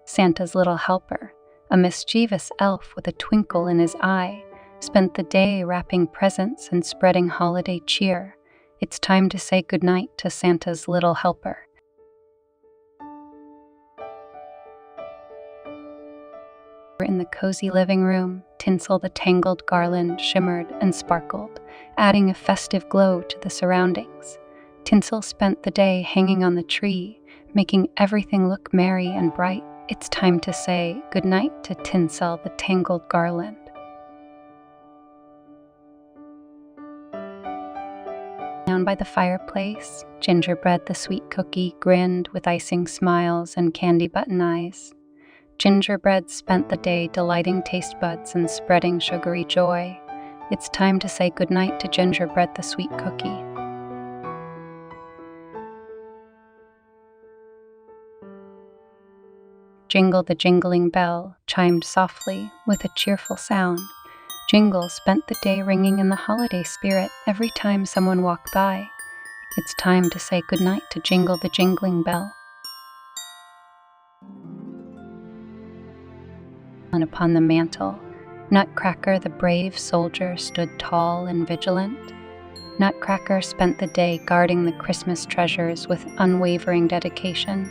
Santa's little helper, a mischievous elf with a twinkle in his eye, spent the day wrapping presents and spreading holiday cheer. It's time to say goodnight to Santa's little helper. In the cozy living room, tinsel the tangled garland shimmered and sparkled, adding a festive glow to the surroundings. Tinsel spent the day hanging on the tree, making everything look merry and bright. It's time to say goodnight to Tinsel the tangled garland. Down by the fireplace, Gingerbread the sweet cookie grinned with icing smiles and candy button eyes. Gingerbread spent the day delighting taste buds and spreading sugary joy. It's time to say goodnight to Gingerbread the sweet cookie. Jingle the jingling bell chimed softly with a cheerful sound. Jingle spent the day ringing in the holiday spirit every time someone walked by. It's time to say goodnight to Jingle the jingling bell. And upon the mantle, Nutcracker the brave soldier stood tall and vigilant. Nutcracker spent the day guarding the Christmas treasures with unwavering dedication.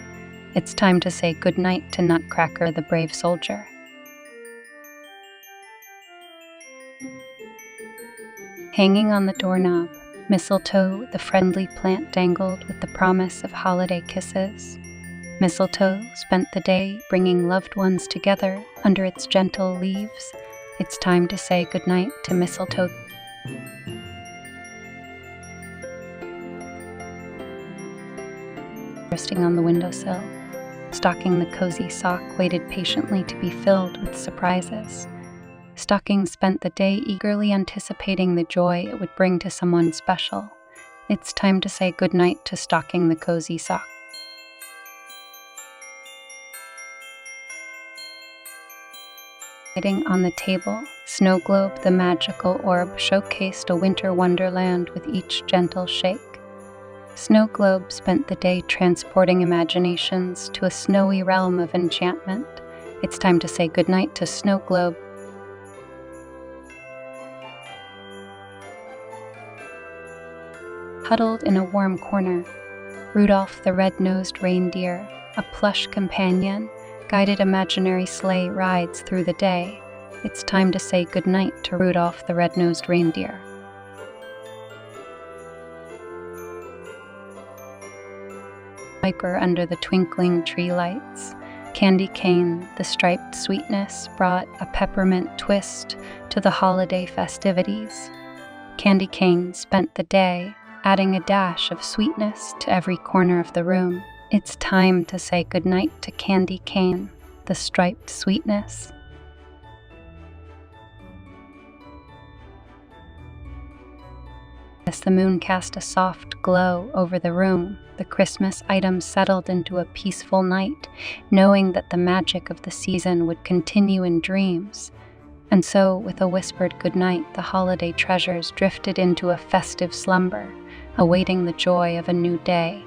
It's time to say goodnight to Nutcracker the brave soldier. Hanging on the doorknob, Mistletoe the friendly plant dangled with the promise of holiday kisses. Mistletoe spent the day bringing loved ones together under its gentle leaves. It's time to say goodnight to Mistletoe. Resting on the windowsill, Stocking the cozy sock waited patiently to be filled with surprises. Stocking spent the day eagerly anticipating the joy it would bring to someone special. It's time to say goodnight to Stocking the cozy sock. Sitting on the table, Snow Globe the magical orb showcased a winter wonderland with each gentle shake. Snow Globe spent the day transporting imaginations to a snowy realm of enchantment. It's time to say goodnight to Snow Globe. Huddled in a warm corner, Rudolph the red-nosed reindeer, a plush companion, guided imaginary sleigh rides through the day. It's time to say goodnight to Rudolph the red-nosed reindeer. Viper under the twinkling tree lights, Candy Cane, the striped sweetness, brought a peppermint twist to the holiday festivities. Candy Cane spent the day adding a dash of sweetness to every corner of the room. It's time to say goodnight to Candy Cane, the striped sweetness. As the moon cast a soft glow over the room, the Christmas items settled into a peaceful night, knowing that the magic of the season would continue in dreams. And so, with a whispered goodnight, the holiday treasures drifted into a festive slumber, awaiting the joy of a new day.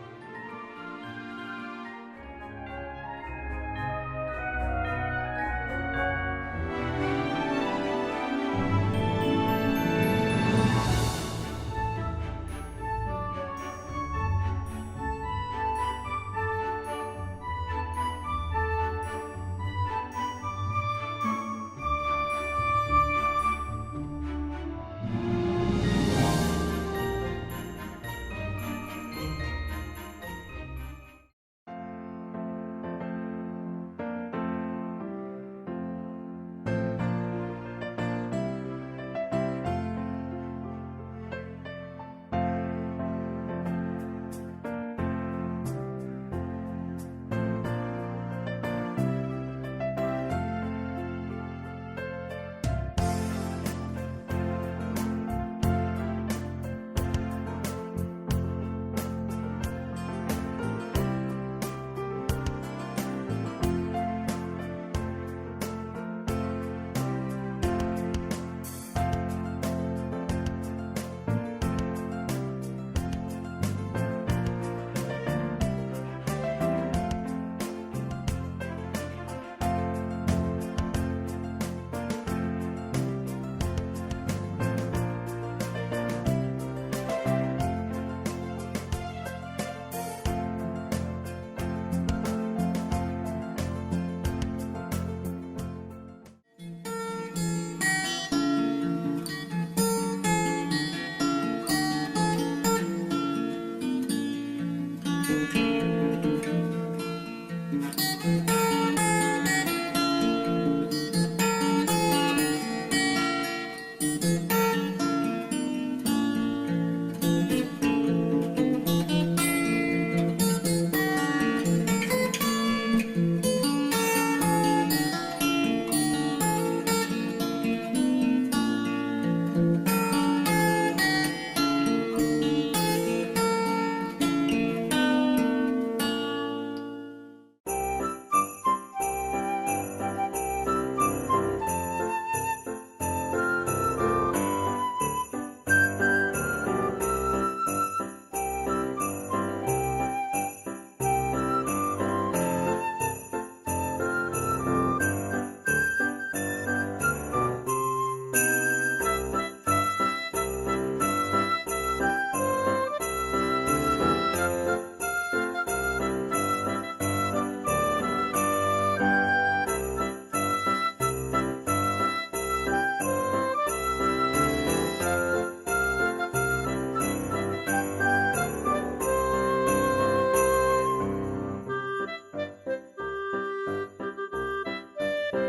Once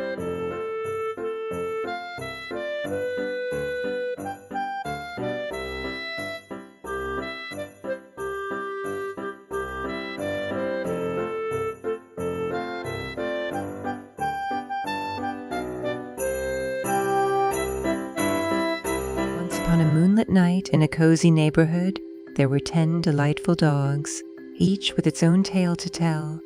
upon a moonlit night in a cozy neighborhood, there were 10 delightful dogs, each with its own tale to tell.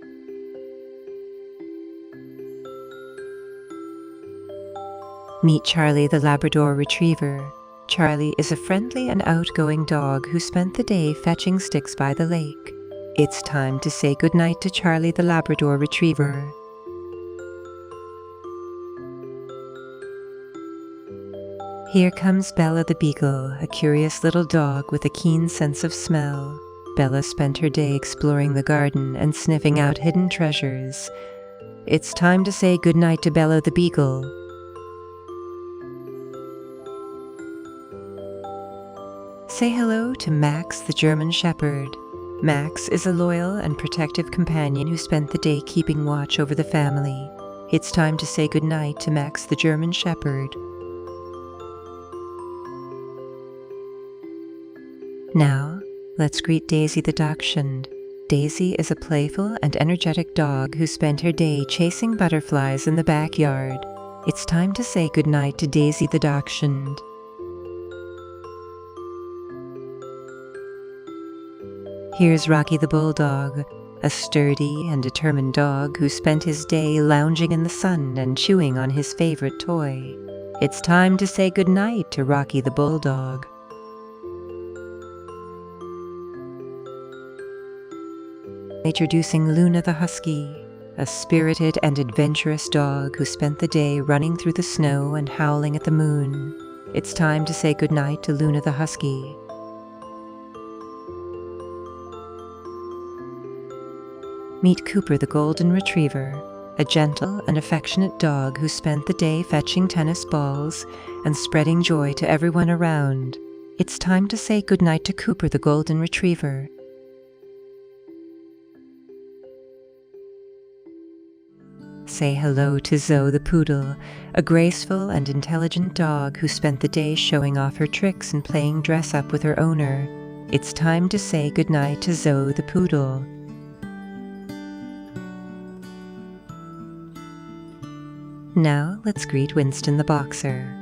Meet Charlie the Labrador Retriever. Charlie is a friendly and outgoing dog who spent the day fetching sticks by the lake. It's time to say goodnight to Charlie the Labrador Retriever. Here comes Bella the Beagle, a curious little dog with a keen sense of smell. Bella spent her day exploring the garden and sniffing out hidden treasures. It's time to say goodnight to Bella the Beagle. Say hello to Max the German Shepherd. Max is a loyal and protective companion who spent the day keeping watch over the family. It's time to say goodnight to Max the German Shepherd. Now, let's greet Daisy the Dachshund. Daisy is a playful and energetic dog who spent her day chasing butterflies in the backyard. It's time to say goodnight to Daisy the Dachshund. Here's Rocky the Bulldog, a sturdy and determined dog who spent his day lounging in the sun and chewing on his favorite toy. It's time to say goodnight to Rocky the Bulldog. Introducing Luna the Husky, a spirited and adventurous dog who spent the day running through the snow and howling at the moon. It's time to say goodnight to Luna the Husky. Meet Cooper the Golden Retriever, a gentle and affectionate dog who spent the day fetching tennis balls and spreading joy to everyone around. It's time to say goodnight to Cooper the Golden Retriever. Say hello to Zoe the Poodle, a graceful and intelligent dog who spent the day showing off her tricks and playing dress-up with her owner. It's time to say goodnight to Zoe the Poodle. Now let's greet Winston the Boxer.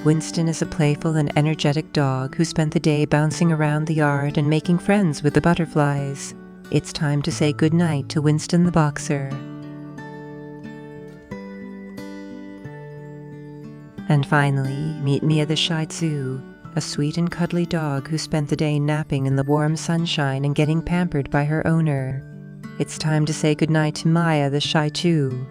Winston is a playful and energetic dog who spent the day bouncing around the yard and making friends with the butterflies. It's time to say goodnight to Winston the Boxer. And finally, meet Mia the Shih Tzu, a sweet and cuddly dog who spent the day napping in the warm sunshine and getting pampered by her owner. It's time to say goodnight to Maya the Shih Tzu.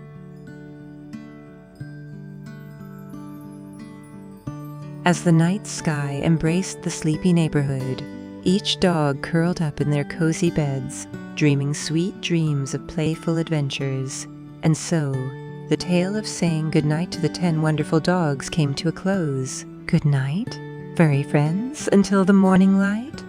As the night sky embraced the sleepy neighborhood, each dog curled up in their cozy beds, dreaming sweet dreams of playful adventures. And so, the tale of saying goodnight to the 10 wonderful dogs came to a close. Good night, furry friends, until the morning light.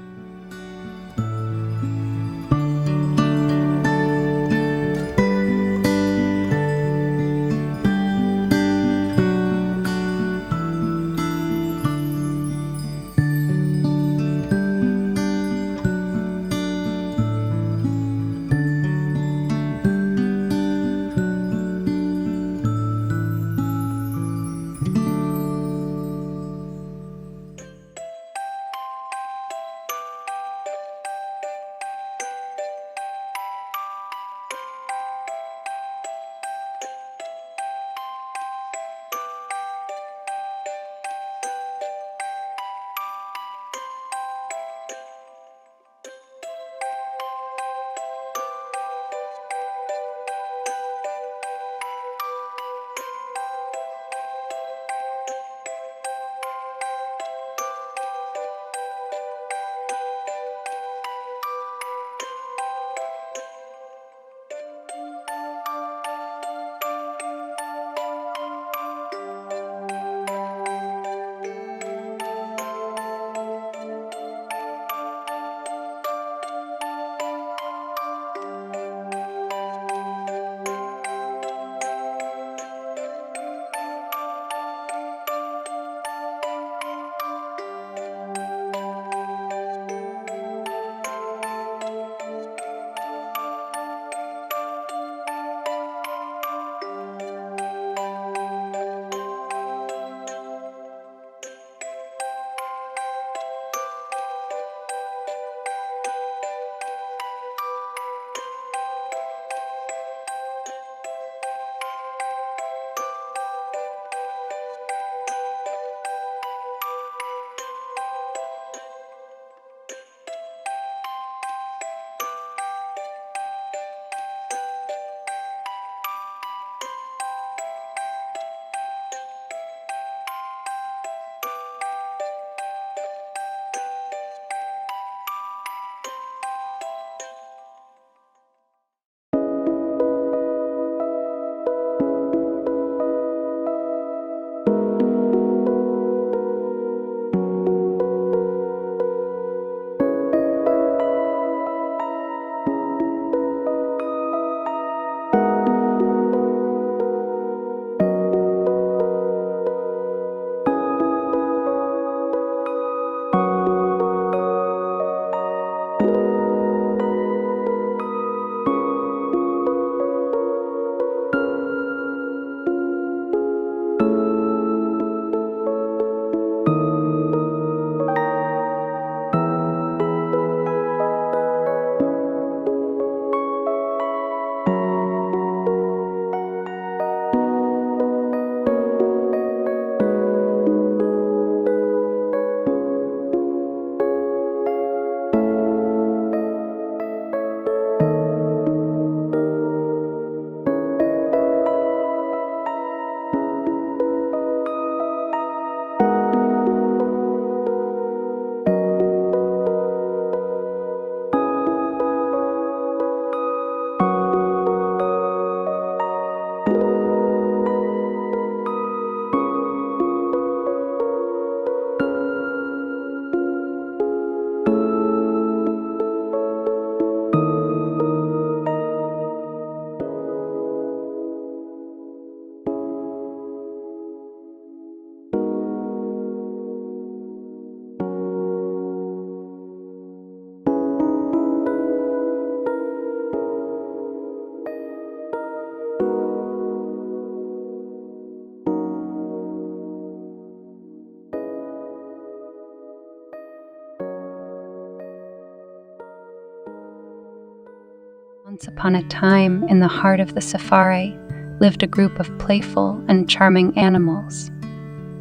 Once upon a time, in the heart of the safari, lived a group of playful and charming animals.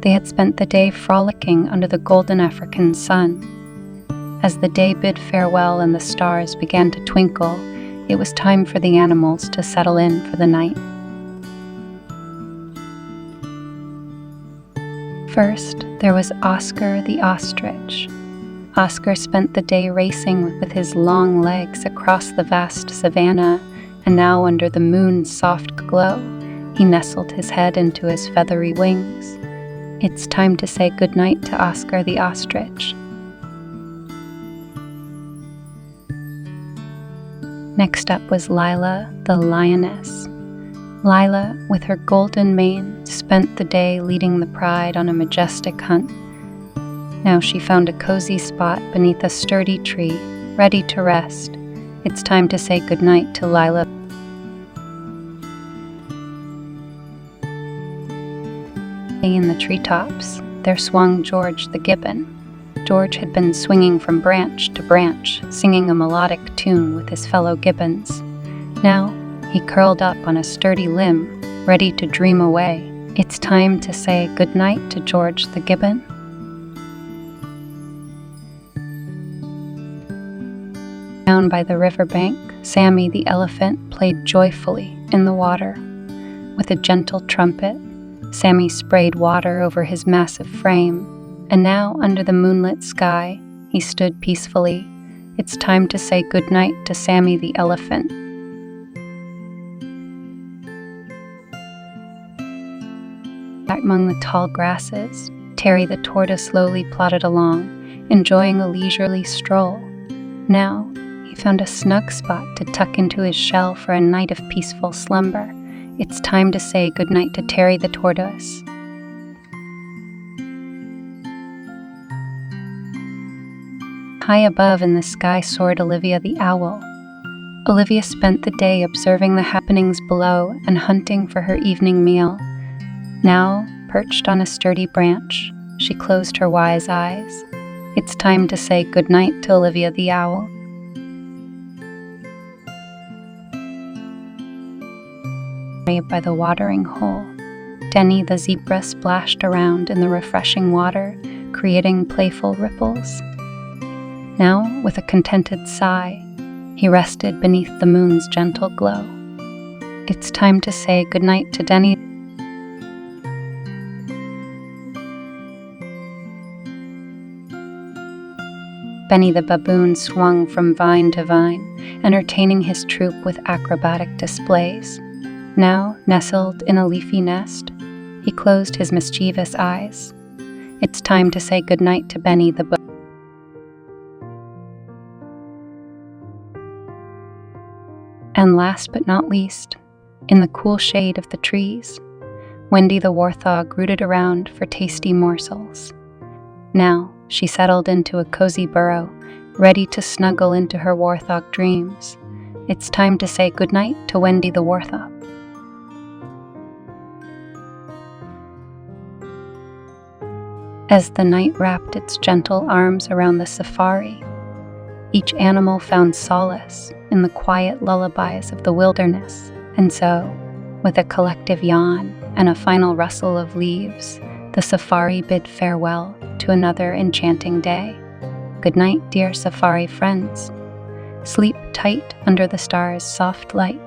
They had spent the day frolicking under the golden African sun. As the day bid farewell and the stars began to twinkle, it was time for the animals to settle in for the night. First, there was Oscar the ostrich. Oscar spent the day racing with his long legs across the vast savanna, and now under the moon's soft glow, he nestled his head into his feathery wings. It's time to say goodnight to Oscar the ostrich. Next up was Lila the lioness. Lila, with her golden mane, spent the day leading the pride on a majestic hunt. Now she found a cozy spot beneath a sturdy tree, ready to rest. It's time to say goodnight to Lila. In the treetops, there swung George the gibbon. George had been swinging from branch to branch, singing a melodic tune with his fellow gibbons. Now, he curled up on a sturdy limb, ready to dream away. It's time to say goodnight to George the gibbon. Down by the riverbank, Sammy the elephant played joyfully in the water. With a gentle trumpet, Sammy sprayed water over his massive frame, and now under the moonlit sky, he stood peacefully. It's time to say goodnight to Sammy the elephant. Back among the tall grasses, Terry the tortoise slowly plodded along, enjoying a leisurely stroll. Now, he found a snug spot to tuck into his shell for a night of peaceful slumber. It's time to say goodnight to Terry the tortoise. High above in the sky soared Olivia the owl. Olivia spent the day observing the happenings below and hunting for her evening meal. Now, perched on a sturdy branch, she closed her wise eyes. It's time to say goodnight to Olivia the owl. By the watering hole, Denny the zebra splashed around in the refreshing water, creating playful ripples. Now, with a contented sigh, he rested beneath the moon's gentle glow. It's time to say goodnight to Denny. Benny the baboon swung from vine to vine, entertaining his troop with acrobatic displays. Now, nestled in a leafy nest, he closed his mischievous eyes. It's time to say goodnight to Benny the baboon. And last but not least, in the cool shade of the trees, Wendy the warthog rooted around for tasty morsels. Now, she settled into a cozy burrow, ready to snuggle into her warthog dreams. It's time to say goodnight to Wendy the warthog. As the night wrapped its gentle arms around the safari, each animal found solace in the quiet lullabies of the wilderness, and so, with a collective yawn and a final rustle of leaves, the safari bid farewell to another enchanting day. Good night, dear safari friends. Sleep tight under the stars' soft light.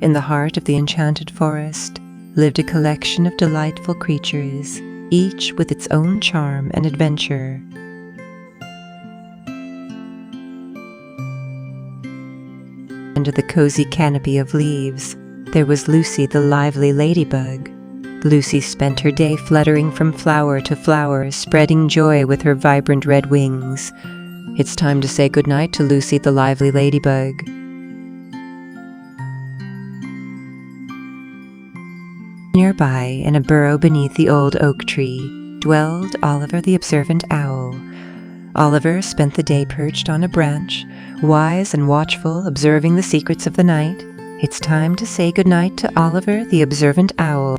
In the heart of the enchanted forest lived a collection of delightful creatures, each with its own charm and adventure. Under the cozy canopy of leaves, there was Lucy the lively ladybug. Lucy spent her day fluttering from flower to flower, spreading joy with her vibrant red wings. It's time to say goodnight to Lucy the lively ladybug. Nearby, in a burrow beneath the old oak tree, dwelled Oliver the observant owl. Oliver spent the day perched on a branch, wise and watchful, observing the secrets of the night. It's time to say goodnight to Oliver the observant owl.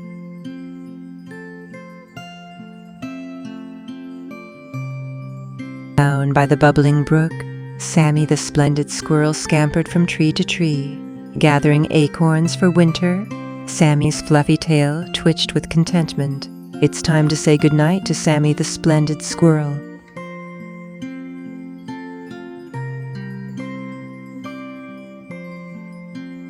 Down by the bubbling brook, Sammy the splendid squirrel scampered from tree to tree, gathering acorns for winter. Sammy's fluffy tail twitched with contentment. It's time to say goodnight to Sammy the splendid squirrel.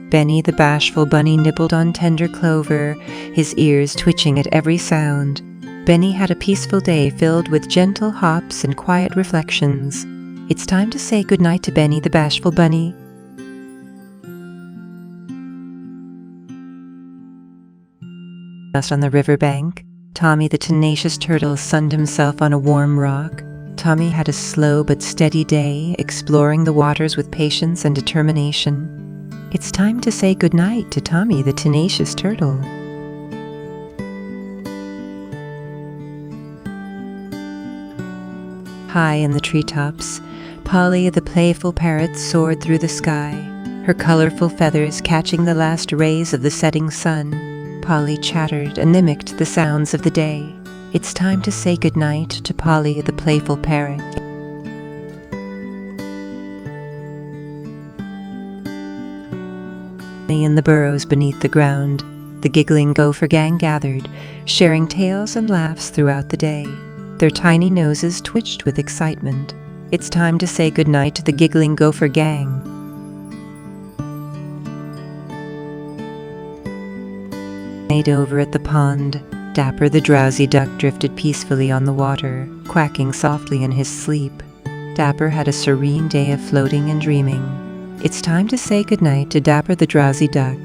Benny the bashful bunny nibbled on tender clover, his ears twitching at every sound. Benny had a peaceful day filled with gentle hops and quiet reflections. It's time to say goodnight to Benny the bashful bunny. Just on the riverbank, Tommy the tenacious turtle sunned himself on a warm rock. Tommy had a slow but steady day, exploring the waters with patience and determination. It's time to say goodnight to Tommy the tenacious turtle. High in the treetops, Polly the playful parrot soared through the sky, her colorful feathers catching the last rays of the setting sun. Polly chattered and mimicked the sounds of the day. It's time to say goodnight to Polly the playful parrot. In the burrows beneath the ground, the giggling gopher gang gathered, sharing tales and laughs throughout the day. Their tiny noses twitched with excitement. It's time to say goodnight to the giggling gopher gang. Over at the pond, Dapper the drowsy duck drifted peacefully on the water, quacking softly in his sleep. Dapper had a serene day of floating and dreaming. It's time to say goodnight to Dapper the drowsy duck.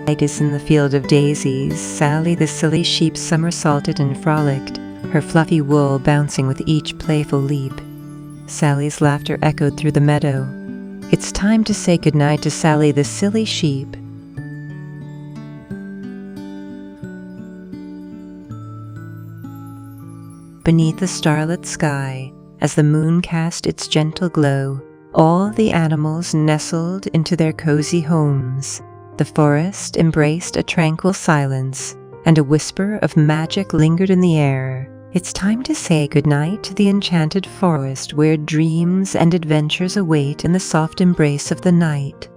Light is in the field of daisies. Sally the silly sheep somersaulted and frolicked, her fluffy wool bouncing with each playful leap. Sally's laughter echoed through the meadow. It's time to say goodnight to Sally the silly sheep. Beneath the starlit sky, as the moon cast its gentle glow, all the animals nestled into their cozy homes. The forest embraced a tranquil silence, and a whisper of magic lingered in the air. It's time to say goodnight to the enchanted forest where dreams and adventures await in the soft embrace of the night.